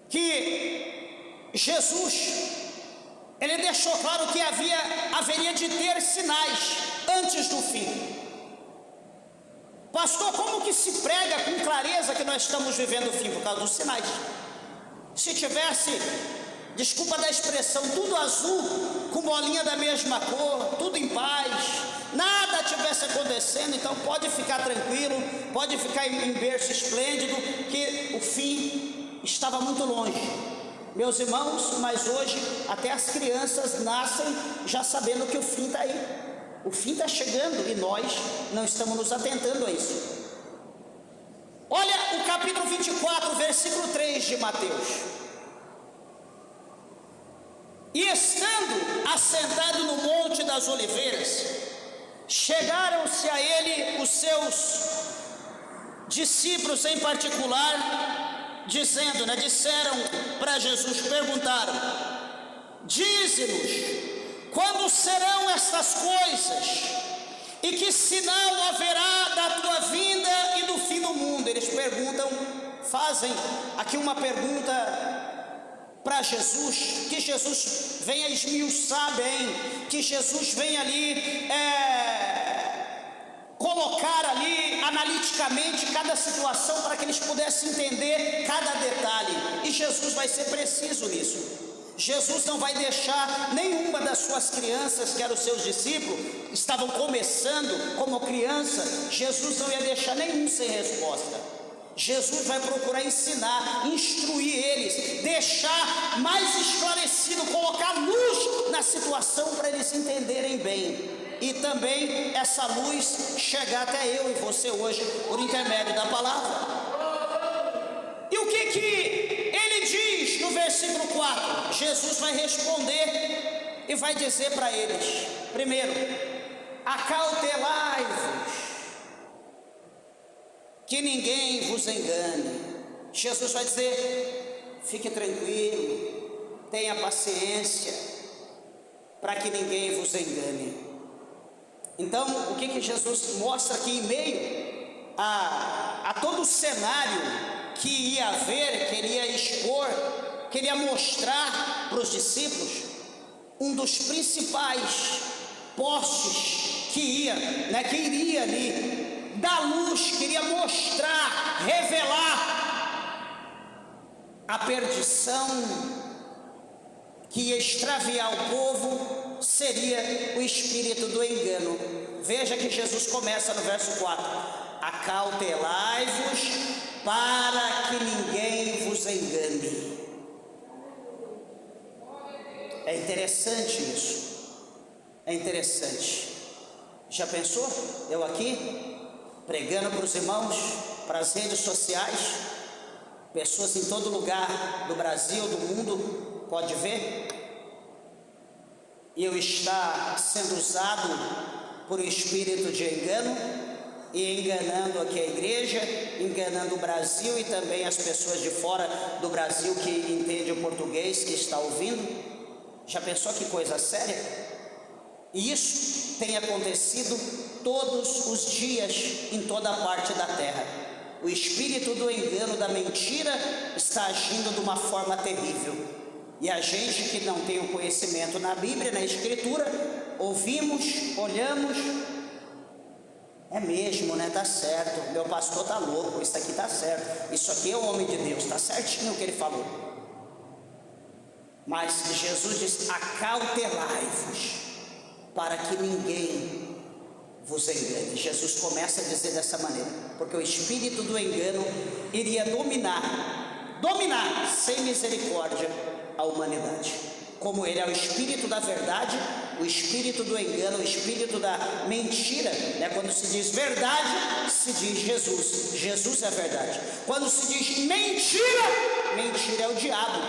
que Jesus, ele deixou claro que haveria de ter sinais antes do fim. Pastor, como que se prega com clareza que nós estamos vivendo o fim? Por causa dos sinais. Se tivesse, desculpa da expressão, tudo azul, com bolinha da mesma cor, tudo em paz, nada tivesse acontecendo, então pode ficar tranquilo, pode ficar em berço esplêndido, que o fim estava muito longe. Meus irmãos, mas hoje até as crianças nascem já sabendo que o fim está aí. O fim está chegando e nós não estamos nos atentando a isso. Olha o capítulo 24, versículo 3 de Mateus. E estando assentado no Monte das Oliveiras, chegaram-se a ele os seus discípulos em particular, disseram para Jesus, perguntaram: dize-nos, quando serão estas coisas? E que sinal haverá da tua vinda e do fim do mundo? Eles perguntam, fazem aqui uma pergunta para Jesus, que Jesus venha esmiuçar bem, que Jesus venha ali colocar ali analiticamente cada situação, para que eles pudessem entender cada detalhe. E Jesus vai ser preciso nisso. Jesus não vai deixar nenhuma das suas crianças, que eram os seus discípulos, estavam começando como criança, Jesus não ia deixar nenhum sem resposta. Jesus vai procurar ensinar, instruir eles, deixar mais esclarecido, colocar luz na situação para eles entenderem bem. E também essa luz chegar até eu e você hoje, por intermédio da palavra. E o que ele diz no versículo 4? Jesus vai responder e vai dizer para eles: primeiro, acautelai-vos, que ninguém vos engane. Jesus vai dizer: fique tranquilo, tenha paciência, para que ninguém vos engane. Então, o que Jesus mostra aqui em meio a todo o cenário que ia haver, queria expor, queria mostrar para os discípulos um dos principais postes que iria ali dar luz, queria mostrar, revelar a perdição que ia extraviar o povo, seria o espírito do engano. Veja que Jesus começa no verso 4: acautelai-vos para que ninguém vos engane. É interessante isso, é interessante. Já pensou? Eu aqui pregando para os irmãos, para as redes sociais, pessoas em todo lugar do Brasil, do mundo, pode ver, e eu estar sendo usado por um espírito de engano, e enganando aqui a igreja, enganando o Brasil e também as pessoas de fora do Brasil que entendem o português, que está ouvindo. Já pensou que coisa séria? E isso tem acontecido todos os dias em toda a parte da terra. O espírito do engano, da mentira, está agindo de uma forma terrível. E a gente que não tem o conhecimento na Bíblia, na Escritura, ouvimos, olhamos, é mesmo, né? Tá certo, meu pastor tá louco, isso aqui tá certo, isso aqui é o homem de Deus, tá certinho o que ele falou. Mas Jesus diz: acautelai-vos, para que ninguém vos engane. Jesus começa a dizer dessa maneira, porque o espírito do engano iria dominar sem misericórdia a humanidade. Como ele é o espírito da verdade, o espírito do engano, o espírito da mentira, né? Quando se diz verdade, se diz Jesus. Jesus é a verdade. Quando se diz mentira, mentira é o diabo.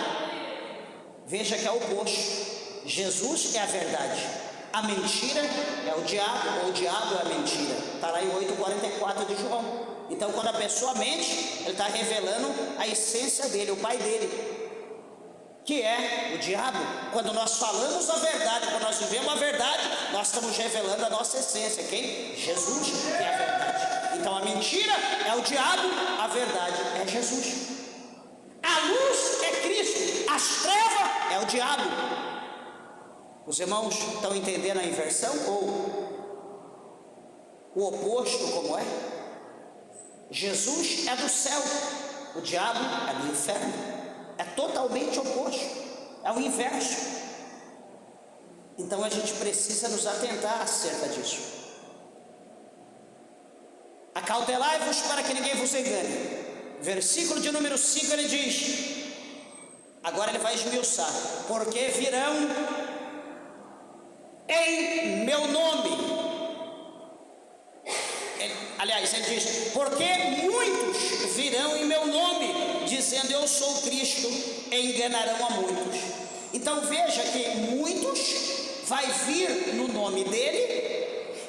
Veja que é o oposto. Jesus é a verdade, a mentira é o diabo, ou o diabo é a mentira. Está lá em 8,44 de João. Então, quando a pessoa mente, ele está revelando a essência dele, o pai dele, que é o diabo. Quando nós falamos a verdade, quando nós vivemos a verdade, nós estamos revelando a nossa essência. Quem? Jesus, que é a verdade. Então a mentira é o diabo, a verdade é Jesus. A luz é Cristo, as trevas é o diabo. Os irmãos estão entendendo a inversão? Ou o oposto, como é? Jesus é do céu, o diabo é do inferno. É totalmente oposto, é o inverso. Então a gente precisa nos atentar acerca disso. Acautelai-vos para que ninguém vos engane. Versículo de número 5 ele diz, agora ele vai esmiuçar: porque virão em meu nome. Aliás, ele diz: porque muitos virão em meu nome, dizendo eu sou Cristo, e enganarão a muitos. Então veja que muitos vai vir no nome dele,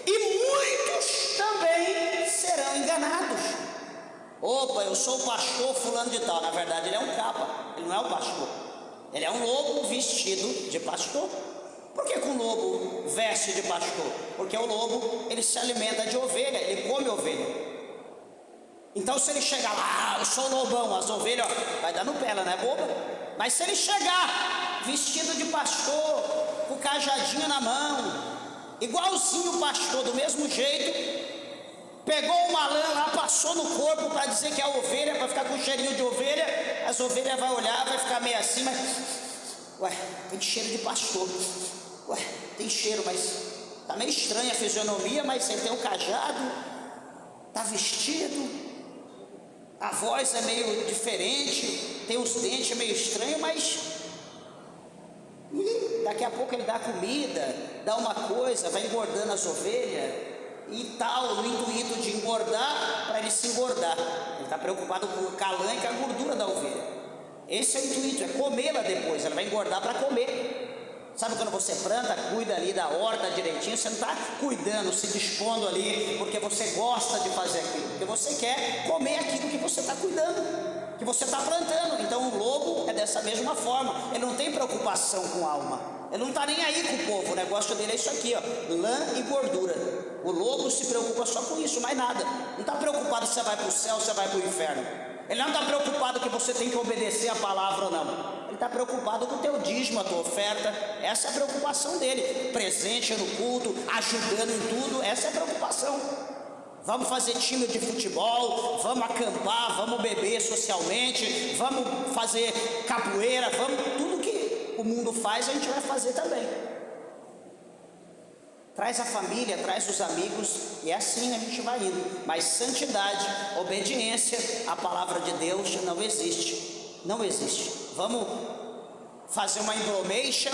e muitos também serão enganados. Opa, eu sou o pastor fulano de tal. Na verdade ele é um capa, ele não é o pastor, ele é um lobo vestido de pastor. Por que o lobo veste de pastor? Porque o lobo, ele se alimenta de ovelha, ele come ovelha. Então se ele chegar lá, eu sou o lobão, as ovelhas, ó, vai dar no pé, ela não é boba. Mas se ele chegar vestido de pastor, com o cajadinho na mão, igualzinho o pastor, do mesmo jeito, pegou uma lã lá, passou no corpo para dizer que é ovelha, para ficar com cheirinho de ovelha, as ovelhas vão olhar, vai ficar meio assim, mas ué, tem cheiro de pastor. Ué, tem cheiro, mas tá meio estranha a fisionomia, mas ele tem um cajado, tá vestido, a voz é meio diferente, tem os dentes meio estranhos, mas daqui a pouco ele dá comida, dá uma coisa, vai engordando as ovelhas e tal, no intuito de engordar, para ele se engordar. Ele está preocupado com o calã e com a gordura da ovelha. Esse é o intuito, é comê-la depois, ela vai engordar para comer. Sabe quando você planta, cuida ali da horta direitinho, você não está cuidando, se dispondo ali, porque você gosta de fazer aquilo, porque você quer comer aquilo que você está cuidando, que você está plantando. Então o lobo é dessa mesma forma, ele não tem preocupação com a alma, ele não está nem aí com o povo, o negócio dele é isso aqui, ó, lã e gordura. O lobo se preocupa só com isso, mais nada, não está preocupado se você vai para o céu ou se você vai para o inferno. Ele não está preocupado que você tem que obedecer a palavra ou não. Ele está preocupado com o teu dízimo, a tua oferta. Essa é a preocupação dele. Presente no culto, ajudando em tudo. Essa é a preocupação. Vamos fazer time de futebol, vamos acampar, vamos beber socialmente, vamos fazer capoeira, vamos, tudo que o mundo faz a gente vai fazer também. Traz a família, traz os amigos, e assim a gente vai indo. Mas santidade, obediência à palavra de Deus não existe. Não existe. Vamos fazer uma embromation,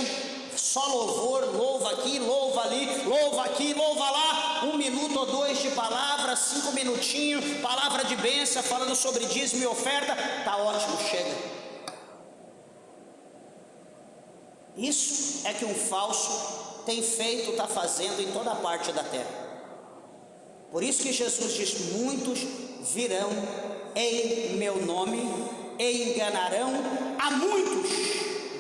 só louvor, louva aqui, louva ali, louva aqui, louva lá, 1 minuto ou 2 de palavra, 5 minutinhos, palavra de bênção, falando sobre dízimo e oferta, tá ótimo, chega. Isso é que um falso tem feito, está fazendo em toda parte da terra. Por isso que Jesus diz: muitos virão em meu nome e enganarão a muitos,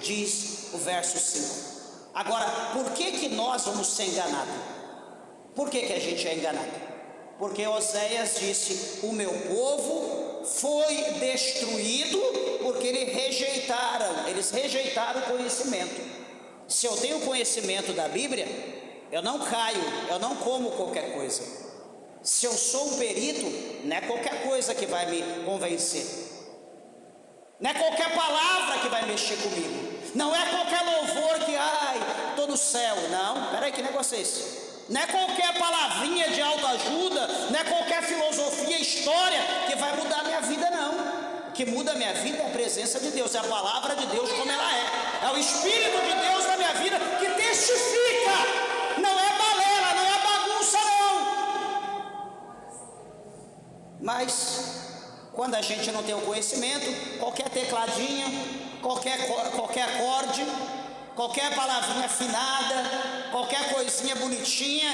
diz o verso 5. Agora, por que nós vamos ser enganados? Por que a gente é enganado? Porque Oséias disse: o meu povo foi destruído porque eles rejeitaram o conhecimento. Se eu tenho conhecimento da Bíblia, eu não caio, eu não como qualquer coisa. Se eu sou um perito, não é qualquer coisa que vai me convencer, não é qualquer palavra que vai mexer comigo, não é qualquer louvor que, estou no céu. Não, peraí, que negócio é esse? Não é qualquer palavrinha de autoajuda, não é qualquer filosofia, história que vai mudar a minha vida, não. O que muda a minha vida é a presença de Deus, é a palavra de Deus como ela é o Espírito de Deus na minha vida que testifica, não é balela, não é bagunça, não. Mas quando a gente não tem o conhecimento, qualquer tecladinho, qualquer acorde, qualquer palavrinha afinada, qualquer coisinha bonitinha,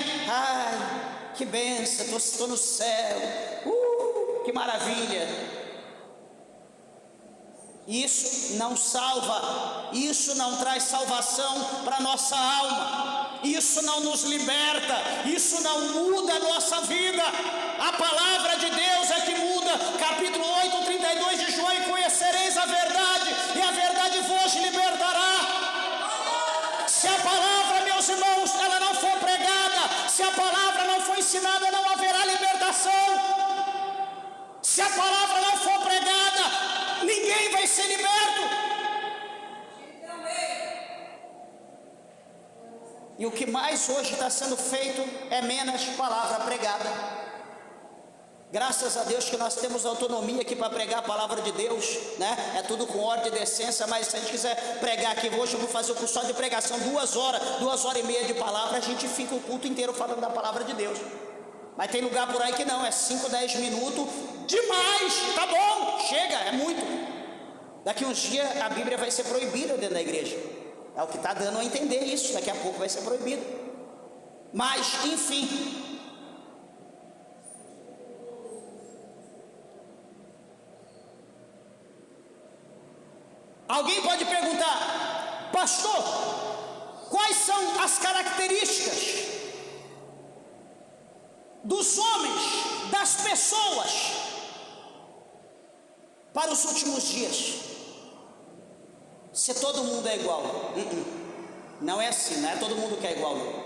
que benção, estou no céu, que maravilha. Isso não salva, isso não traz salvação para a nossa alma, isso não nos liberta, isso não muda a nossa vida. A palavra de Deus é que muda. Capítulo 8, 32 de João: e conhecereis a verdade, e a verdade vos libertará. Se a palavra, meus irmãos, ela não for pregada, se a palavra não for ensinada, não haverá libertação. Se a palavra não for pregada, ninguém vai ser liberto. E o que mais hoje está sendo feito é menos palavra pregada. Graças a Deus que nós temos autonomia aqui para pregar a palavra de Deus, né? É tudo com ordem e decência, mas se a gente quiser pregar aqui hoje, eu vou fazer o curso só de pregação, 2 horas, 2h30 de palavra, a gente fica o culto inteiro falando da palavra de Deus. Mas tem lugar por aí que não, é 5, 10 minutos, demais, tá bom, chega, é muito. Daqui uns dias a Bíblia vai ser proibida dentro da igreja, é o que está dando a entender isso, daqui a pouco vai ser proibido. Mas, enfim, alguém pode perguntar: pastor, quais são as características dos homens, das pessoas para os últimos dias? Se todo mundo é igual, não é assim, não é todo mundo que é igual, não.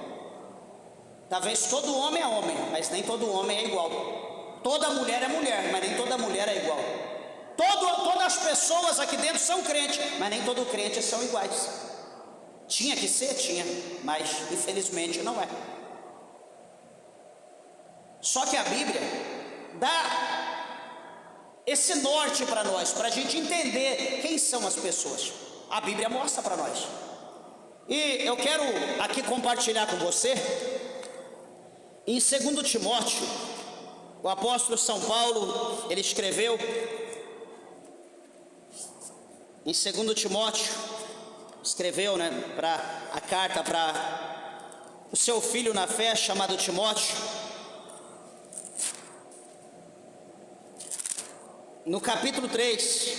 Talvez todo homem é homem, mas nem todo homem é igual. Toda mulher é mulher, mas nem toda mulher é igual. Todas as pessoas aqui dentro são crentes, mas nem todo crente são iguais. Tinha que ser? Tinha, mas infelizmente não é. Só que a Bíblia dá esse norte para nós, para a gente entender quem são as pessoas. A Bíblia mostra para nós. E eu quero aqui compartilhar com você, em 2 Timóteo, o apóstolo São Paulo, ele escreveu, em 2 Timóteo, escreveu, a carta para o seu filho na fé, chamado Timóteo. No capítulo 3,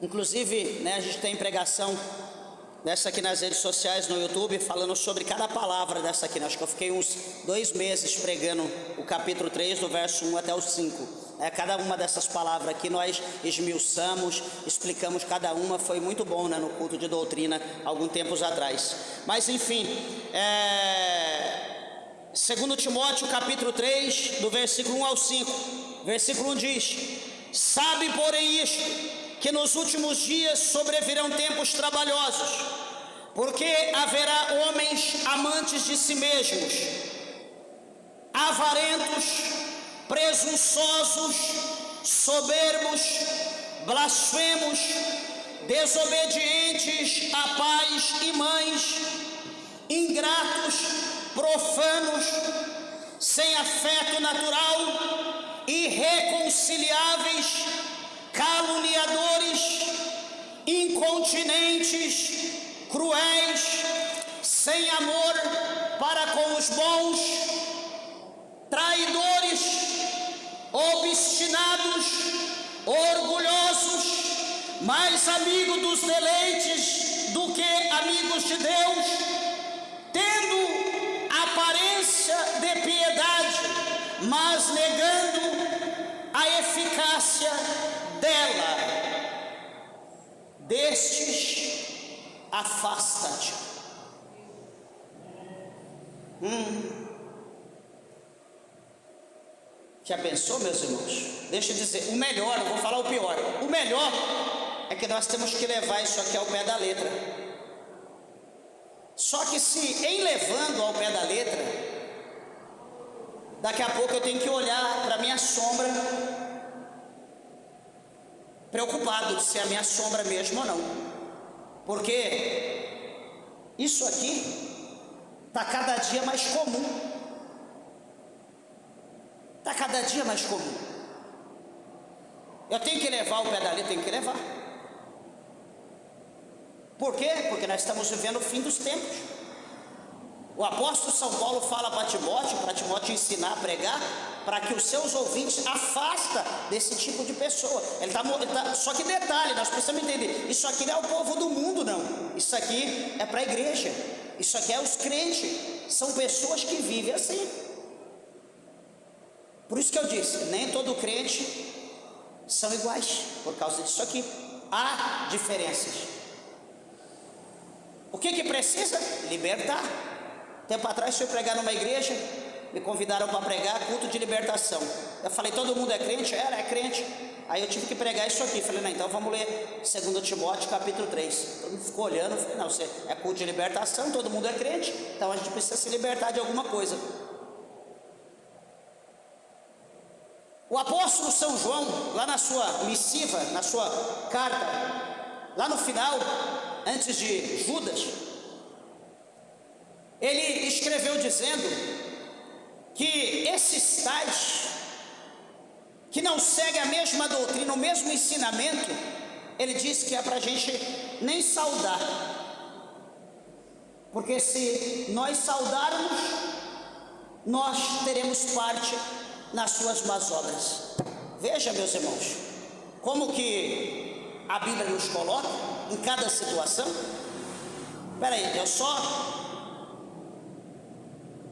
inclusive, a gente tem pregação dessa aqui nas redes sociais, no YouTube, falando sobre cada palavra dessa aqui, Acho que eu fiquei uns 2 meses pregando o capítulo 3, do verso 1 até o 5. Cada uma dessas palavras aqui nós esmiuçamos, explicamos cada uma, foi muito bom, no culto de doutrina, alguns tempos atrás. Mas enfim, 2 Timóteo capítulo 3, do versículo 1 ao 5. Versículo 1 diz: sabe, porém, isto, que nos últimos dias sobrevirão tempos trabalhosos, porque haverá homens amantes de si mesmos, avarentos, presunçosos, soberbos, blasfemos, desobedientes a pais e mães, ingratos, profanos, sem afeto natural, irreconciliáveis, caluniadores, incontinentes, cruéis, sem amor para com os bons, traidores, obstinados, orgulhosos, mais amigos dos deleites do que amigos de Deus, tendo aparência de piedade, mas negando a eficácia dela. Destes, afasta-te. Já pensou, meus irmãos? Deixa eu dizer, o melhor, não vou falar o pior, o melhor é que nós temos que levar isso aqui ao pé da letra. Só que se em levando ao pé da letra, daqui a pouco eu tenho que olhar para a minha sombra, preocupado se é a minha sombra mesmo ou não, porque isso aqui está cada dia mais comum. Está cada dia mais comum. Eu tenho que levar o pé da letra, tenho que levar. Por quê? Porque nós estamos vivendo o fim dos tempos. O apóstolo São Paulo fala para Timóteo ensinar a pregar, para que os seus ouvintes afasta desse tipo de pessoa. Só que detalhe, nós precisamos entender, isso aqui não é o povo do mundo, não. Isso aqui é para a igreja. Isso aqui é os crentes. São pessoas que vivem assim. Por isso que eu disse, nem todo crente são iguais, por causa disso aqui. Há diferenças. O que precisa? Libertar. Tempo atrás fui pregar numa igreja, me convidaram para pregar culto de libertação. Eu falei, todo mundo é crente? É crente. Aí eu tive que pregar isso aqui. Falei, não, então vamos ler 2 Timóteo capítulo 3. Todo mundo ficou olhando, falei, não, você é culto de libertação, todo mundo é crente, então a gente precisa se libertar de alguma coisa. O apóstolo São João, lá na sua missiva, na sua carta, lá no final, antes de Judas, ele escreveu dizendo que esses tais, que não seguem a mesma doutrina, o mesmo ensinamento, ele disse que é para a gente nem saudar, porque se nós saudarmos, nós teremos parte nas suas más obras. Veja, meus irmãos, como que a Bíblia nos coloca em cada situação. Espera aí, eu só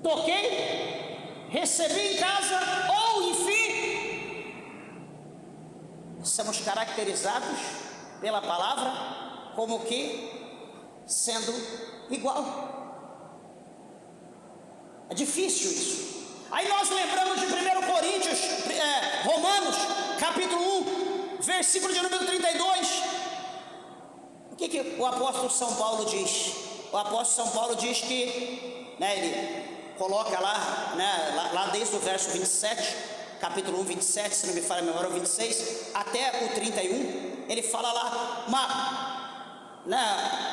toquei, recebi em casa, ou enfim, somos caracterizados pela palavra como que sendo igual. É difícil isso. Aí nós lembramos de 1 Coríntios, Romanos, capítulo 1, versículo de número 32. O que o apóstolo São Paulo diz? O apóstolo São Paulo diz que, ele coloca lá, lá desde o verso 27, capítulo 1, 27, se não me falha a memória, o 26, até o 31, ele fala lá,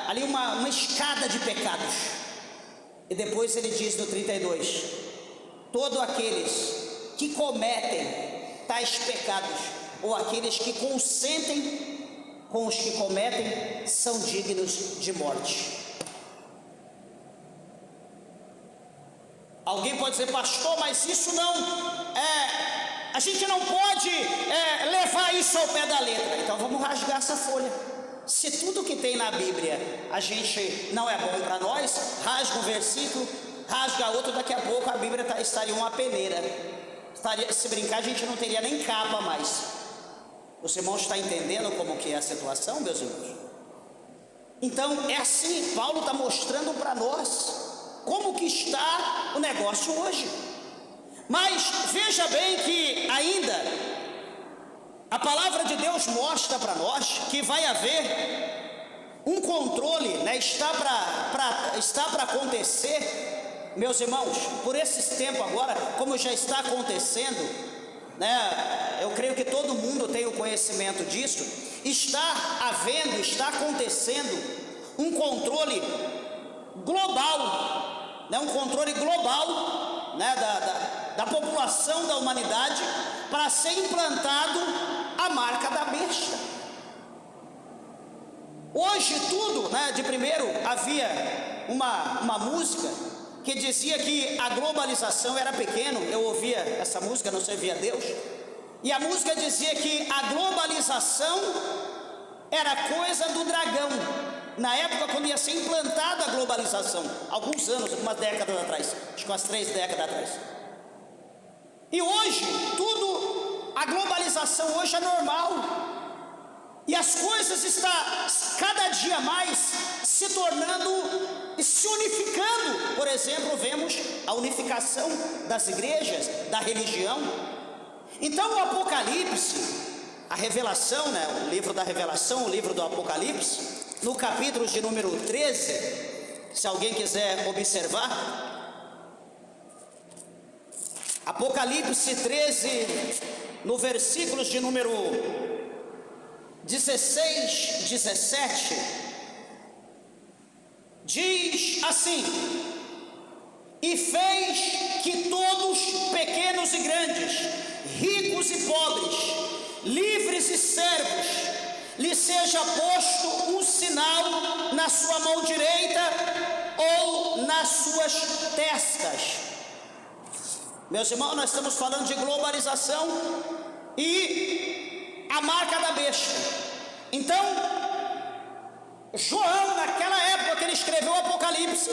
ali uma escada de pecados. E depois ele diz no 32... todos aqueles que cometem tais pecados, ou aqueles que consentem com os que cometem, são dignos de morte. Alguém pode dizer, pastor, mas isso não a gente não pode levar isso ao pé da letra. Então vamos rasgar essa folha. Se tudo que tem na Bíblia a gente não é bom para nós, rasga um versículo, rasga outro, daqui a pouco a Bíblia estaria uma peneira. Se brincar, a gente não teria nem capa mais. Os irmãos estão entendendo como que é a situação, meus irmãos? Então é assim, Paulo está mostrando para nós como que está o negócio hoje. Mas veja bem que ainda a palavra de Deus mostra para nós que vai haver um controle, está para acontecer, meus irmãos, por esse tempo agora, como já está acontecendo, eu creio que todo mundo tem o conhecimento disso. Está acontecendo um controle global, um controle global, da população da humanidade, para ser implantado a marca da besta. Hoje tudo, de primeiro havia uma música que dizia que a globalização era pequeno. Eu ouvia essa música, não servia a Deus, e a música dizia que a globalização era coisa do dragão, na época quando ia ser implantada a globalização, alguns anos, algumas décadas atrás, acho que umas 3 décadas atrás. E hoje tudo a globalização hoje é normal, e as coisas estão cada dia mais se tornando, se unificando. Por exemplo, vemos a unificação das igrejas, da religião. Então o Apocalipse, a revelação, o livro da revelação, o livro do Apocalipse, no capítulo de número 13, se alguém quiser observar, Apocalipse 13, no versículos de número 16, 17, diz assim: e fez que todos, pequenos e grandes, ricos e pobres, livres e servos, lhe seja posto um sinal na sua mão direita ou nas suas testas. Meus irmãos, nós estamos falando de globalização e a marca da besta. Então, João, naquela época que ele escreveu o Apocalipse,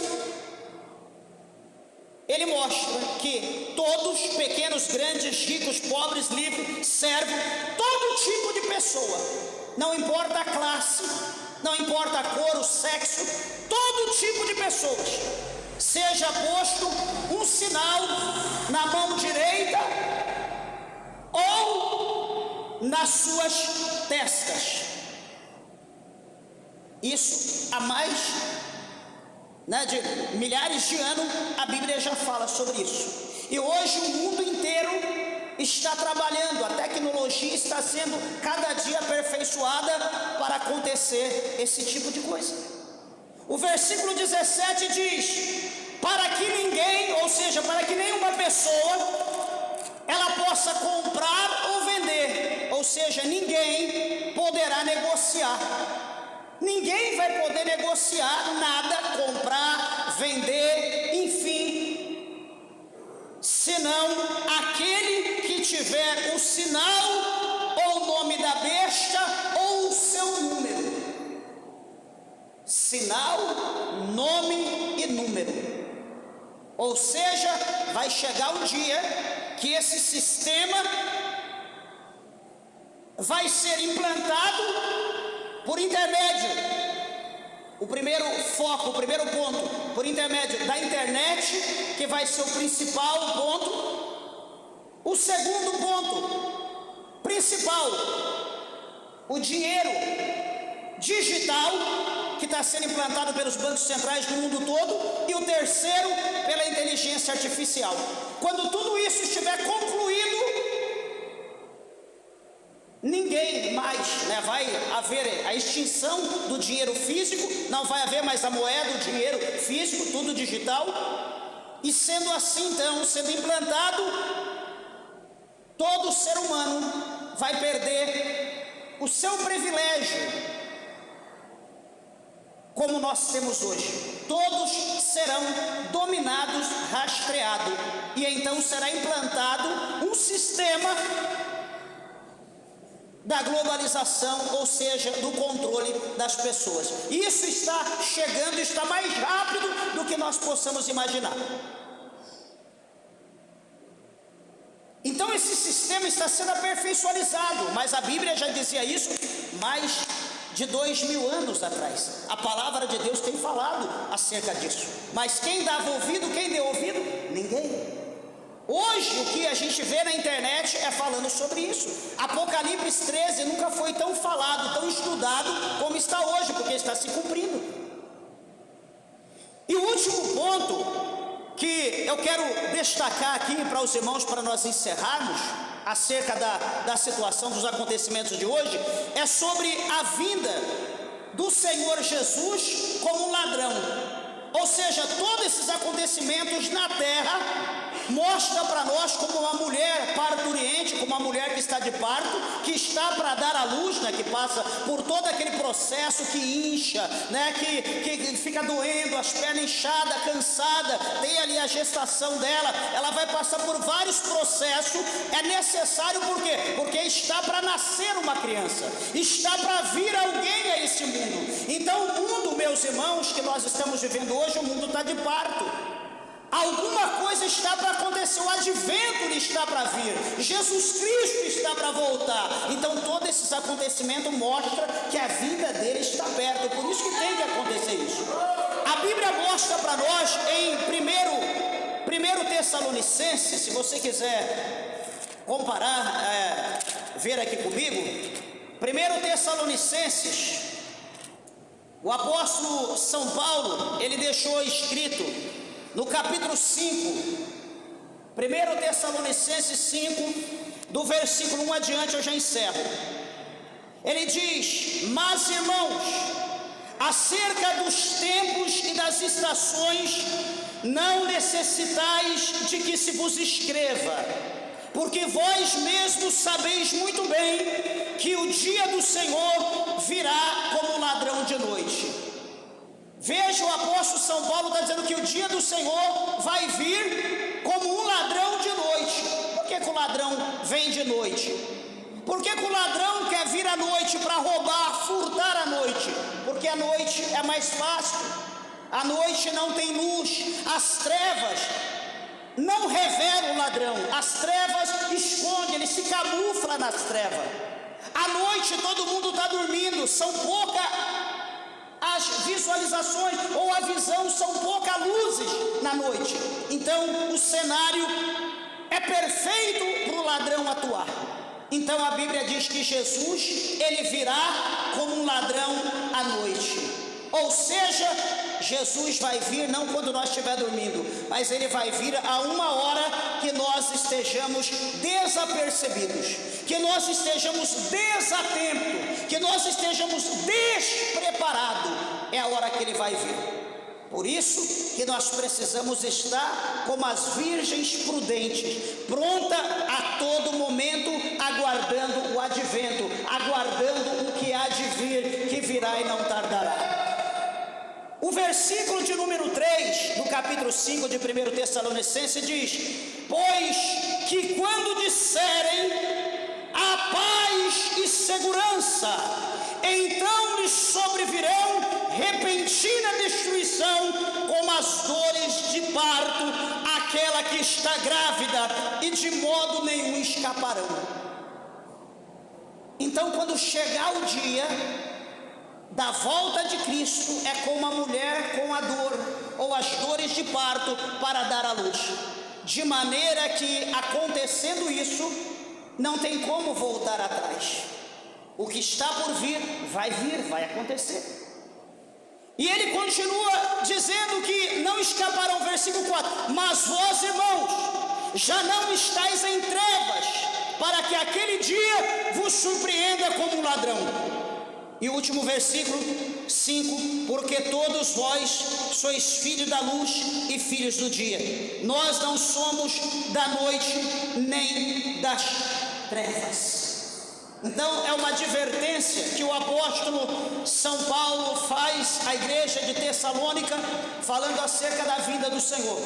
ele mostra que todos, pequenos, grandes, ricos, pobres, livres, servos, todo tipo de pessoa, não importa a classe, não importa a cor, o sexo, todo tipo de pessoas, seja posto um sinal na mão direita ou nas suas testas. Isso há mais de milhares de anos a Bíblia já fala sobre isso. E hoje o mundo inteiro está trabalhando, a tecnologia está sendo cada dia aperfeiçoada para acontecer esse tipo de coisa. O versículo 17 diz: para que ninguém, ou seja, para que nenhuma pessoa ela possa comprar ou vender, ou seja, ninguém poderá negociar. Ninguém vai poder negociar nada, comprar, vender, enfim, senão aquele que tiver o sinal ou o nome da besta ou o seu número. Sinal, nome e número. Ou seja, vai chegar um dia que esse sistema vai ser implantado por intermédio, o primeiro foco, o primeiro ponto, por intermédio da internet, que vai ser o principal ponto. O segundo ponto principal, o dinheiro digital, que está sendo implantado pelos bancos centrais do mundo todo. E o terceiro, pela inteligência artificial. Quando tudo isso estiver concluído, ninguém mais, vai haver a extinção do dinheiro físico, não vai haver mais a moeda, o dinheiro físico, tudo digital. E sendo assim, então, sendo implantado, todo ser humano vai perder o seu privilégio, como nós temos hoje. Todos serão dominados, rastreados, e então será implantado um sistema da globalização, ou seja, do controle das pessoas. Isso está chegando, está mais rápido do que nós possamos imaginar. Então esse sistema está sendo aperfeiçoado, mas a Bíblia já dizia isso mais de 2000 anos atrás. A palavra de Deus tem falado acerca disso, mas quem dava ouvido, quem deu ouvido? Ninguém. Hoje o que a gente vê na internet é falando sobre isso. Apocalipse 13 nunca foi tão falado, tão estudado como está hoje, porque está se cumprindo. E o último ponto que eu quero destacar aqui para os irmãos, para nós encerrarmos, acerca da situação dos acontecimentos de hoje, é sobre a vinda do Senhor Jesus como ladrão. Ou seja, todos esses acontecimentos na terra mostra para nós como uma mulher parturiente, como uma mulher que está de parto, que está para dar à luz, que passa por todo aquele processo que incha, que fica doendo, as pernas inchadas, cansada, tem ali a gestação dela, ela vai passar por vários processos. É necessário, por quê? Porque está para nascer uma criança, está para vir alguém a esse mundo. Então o mundo, meus irmãos, que nós estamos vivendo hoje, o mundo está de parto. Alguma coisa está para acontecer, o advento está para vir, Jesus Cristo está para voltar. Então todos esses acontecimentos mostram que a vinda dele está perto, por isso que tem que acontecer isso. A Bíblia mostra para nós em 1 Tessalonicenses, se você quiser comparar, ver aqui comigo, 1 Tessalonicenses, o apóstolo São Paulo, ele deixou escrito no capítulo 5, 1 Tessalonicenses 5, do versículo 1 adiante, eu já encerro. Ele diz: mas irmãos, acerca dos tempos e das estações, não necessitais de que se vos escreva, porque vós mesmos sabeis muito bem que o dia do Senhor virá como ladrão de noite. Veja, o apóstolo São Paulo está dizendo que o dia do Senhor vai vir como um ladrão de noite. Por que o ladrão vem de noite? Por que o ladrão quer vir à noite para roubar, furtar à noite? Porque a noite é mais fácil, a noite não tem luz, as trevas não revelam o ladrão, as trevas escondem, ele se camufla nas trevas. À noite todo mundo está dormindo, são poucas as visualizações ou a visão, são poucas luzes na noite. Então o cenário é perfeito para o ladrão atuar. Então a Bíblia diz que Jesus, ele virá como um ladrão à noite. Ou seja, Jesus vai vir não quando nós estivermos dormindo, mas ele vai vir a uma hora que nós estejamos desapercebidos, que nós estejamos desatentos, que nós estejamos despreparados. É a hora que ele vai vir. Por isso que nós precisamos estar como as virgens prudentes, pronta a todo momento, aguardando o advento, aguardando o que há de vir, que virá e não tardará. O versículo de número 3 do capítulo 5 de 1 Tessalonicenses diz: pois que quando disserem a paz e segurança, então lhes sobrevirão repentina destruição, como as dores de parto, aquela que está grávida, e de modo nenhum escaparão. Então, quando chegar o dia da volta de Cristo, é como a mulher com a dor, ou as dores de parto, para dar à luz, de maneira que, acontecendo isso, não tem como voltar atrás. O que está por vir, vai acontecer. E ele continua dizendo que não escaparão, versículo 4: mas vós, irmãos, já não estáis em trevas, para que aquele dia vos surpreenda como um ladrão. E o último versículo 5: porque todos vós sois filhos da luz e filhos do dia. Nós não somos da noite nem das trevas. Então é uma advertência que o apóstolo São Paulo faz à igreja de Tessalônica, falando acerca da vinda do Senhor.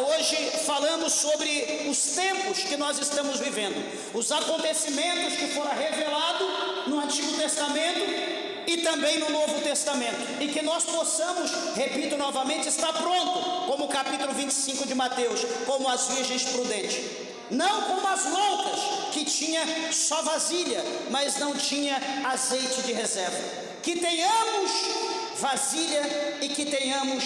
Hoje falamos sobre os tempos que nós estamos vivendo, os acontecimentos que foram revelados no Antigo Testamento e também no Novo Testamento, e que nós possamos, repito novamente, estar pronto, como o capítulo 25 de Mateus, como as virgens prudentes, não como as loucas, que tinha só vasilha, mas não tinha azeite de reserva. Que tenhamos vasilha e que tenhamos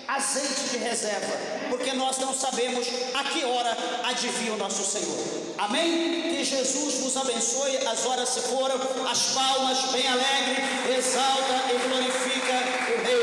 azeite de reserva, porque nós não sabemos a que hora há de vir o nosso Senhor. Amém? Que Jesus vos abençoe. As horas se foram, as palmas bem alegre, exalta e glorifica o Rei.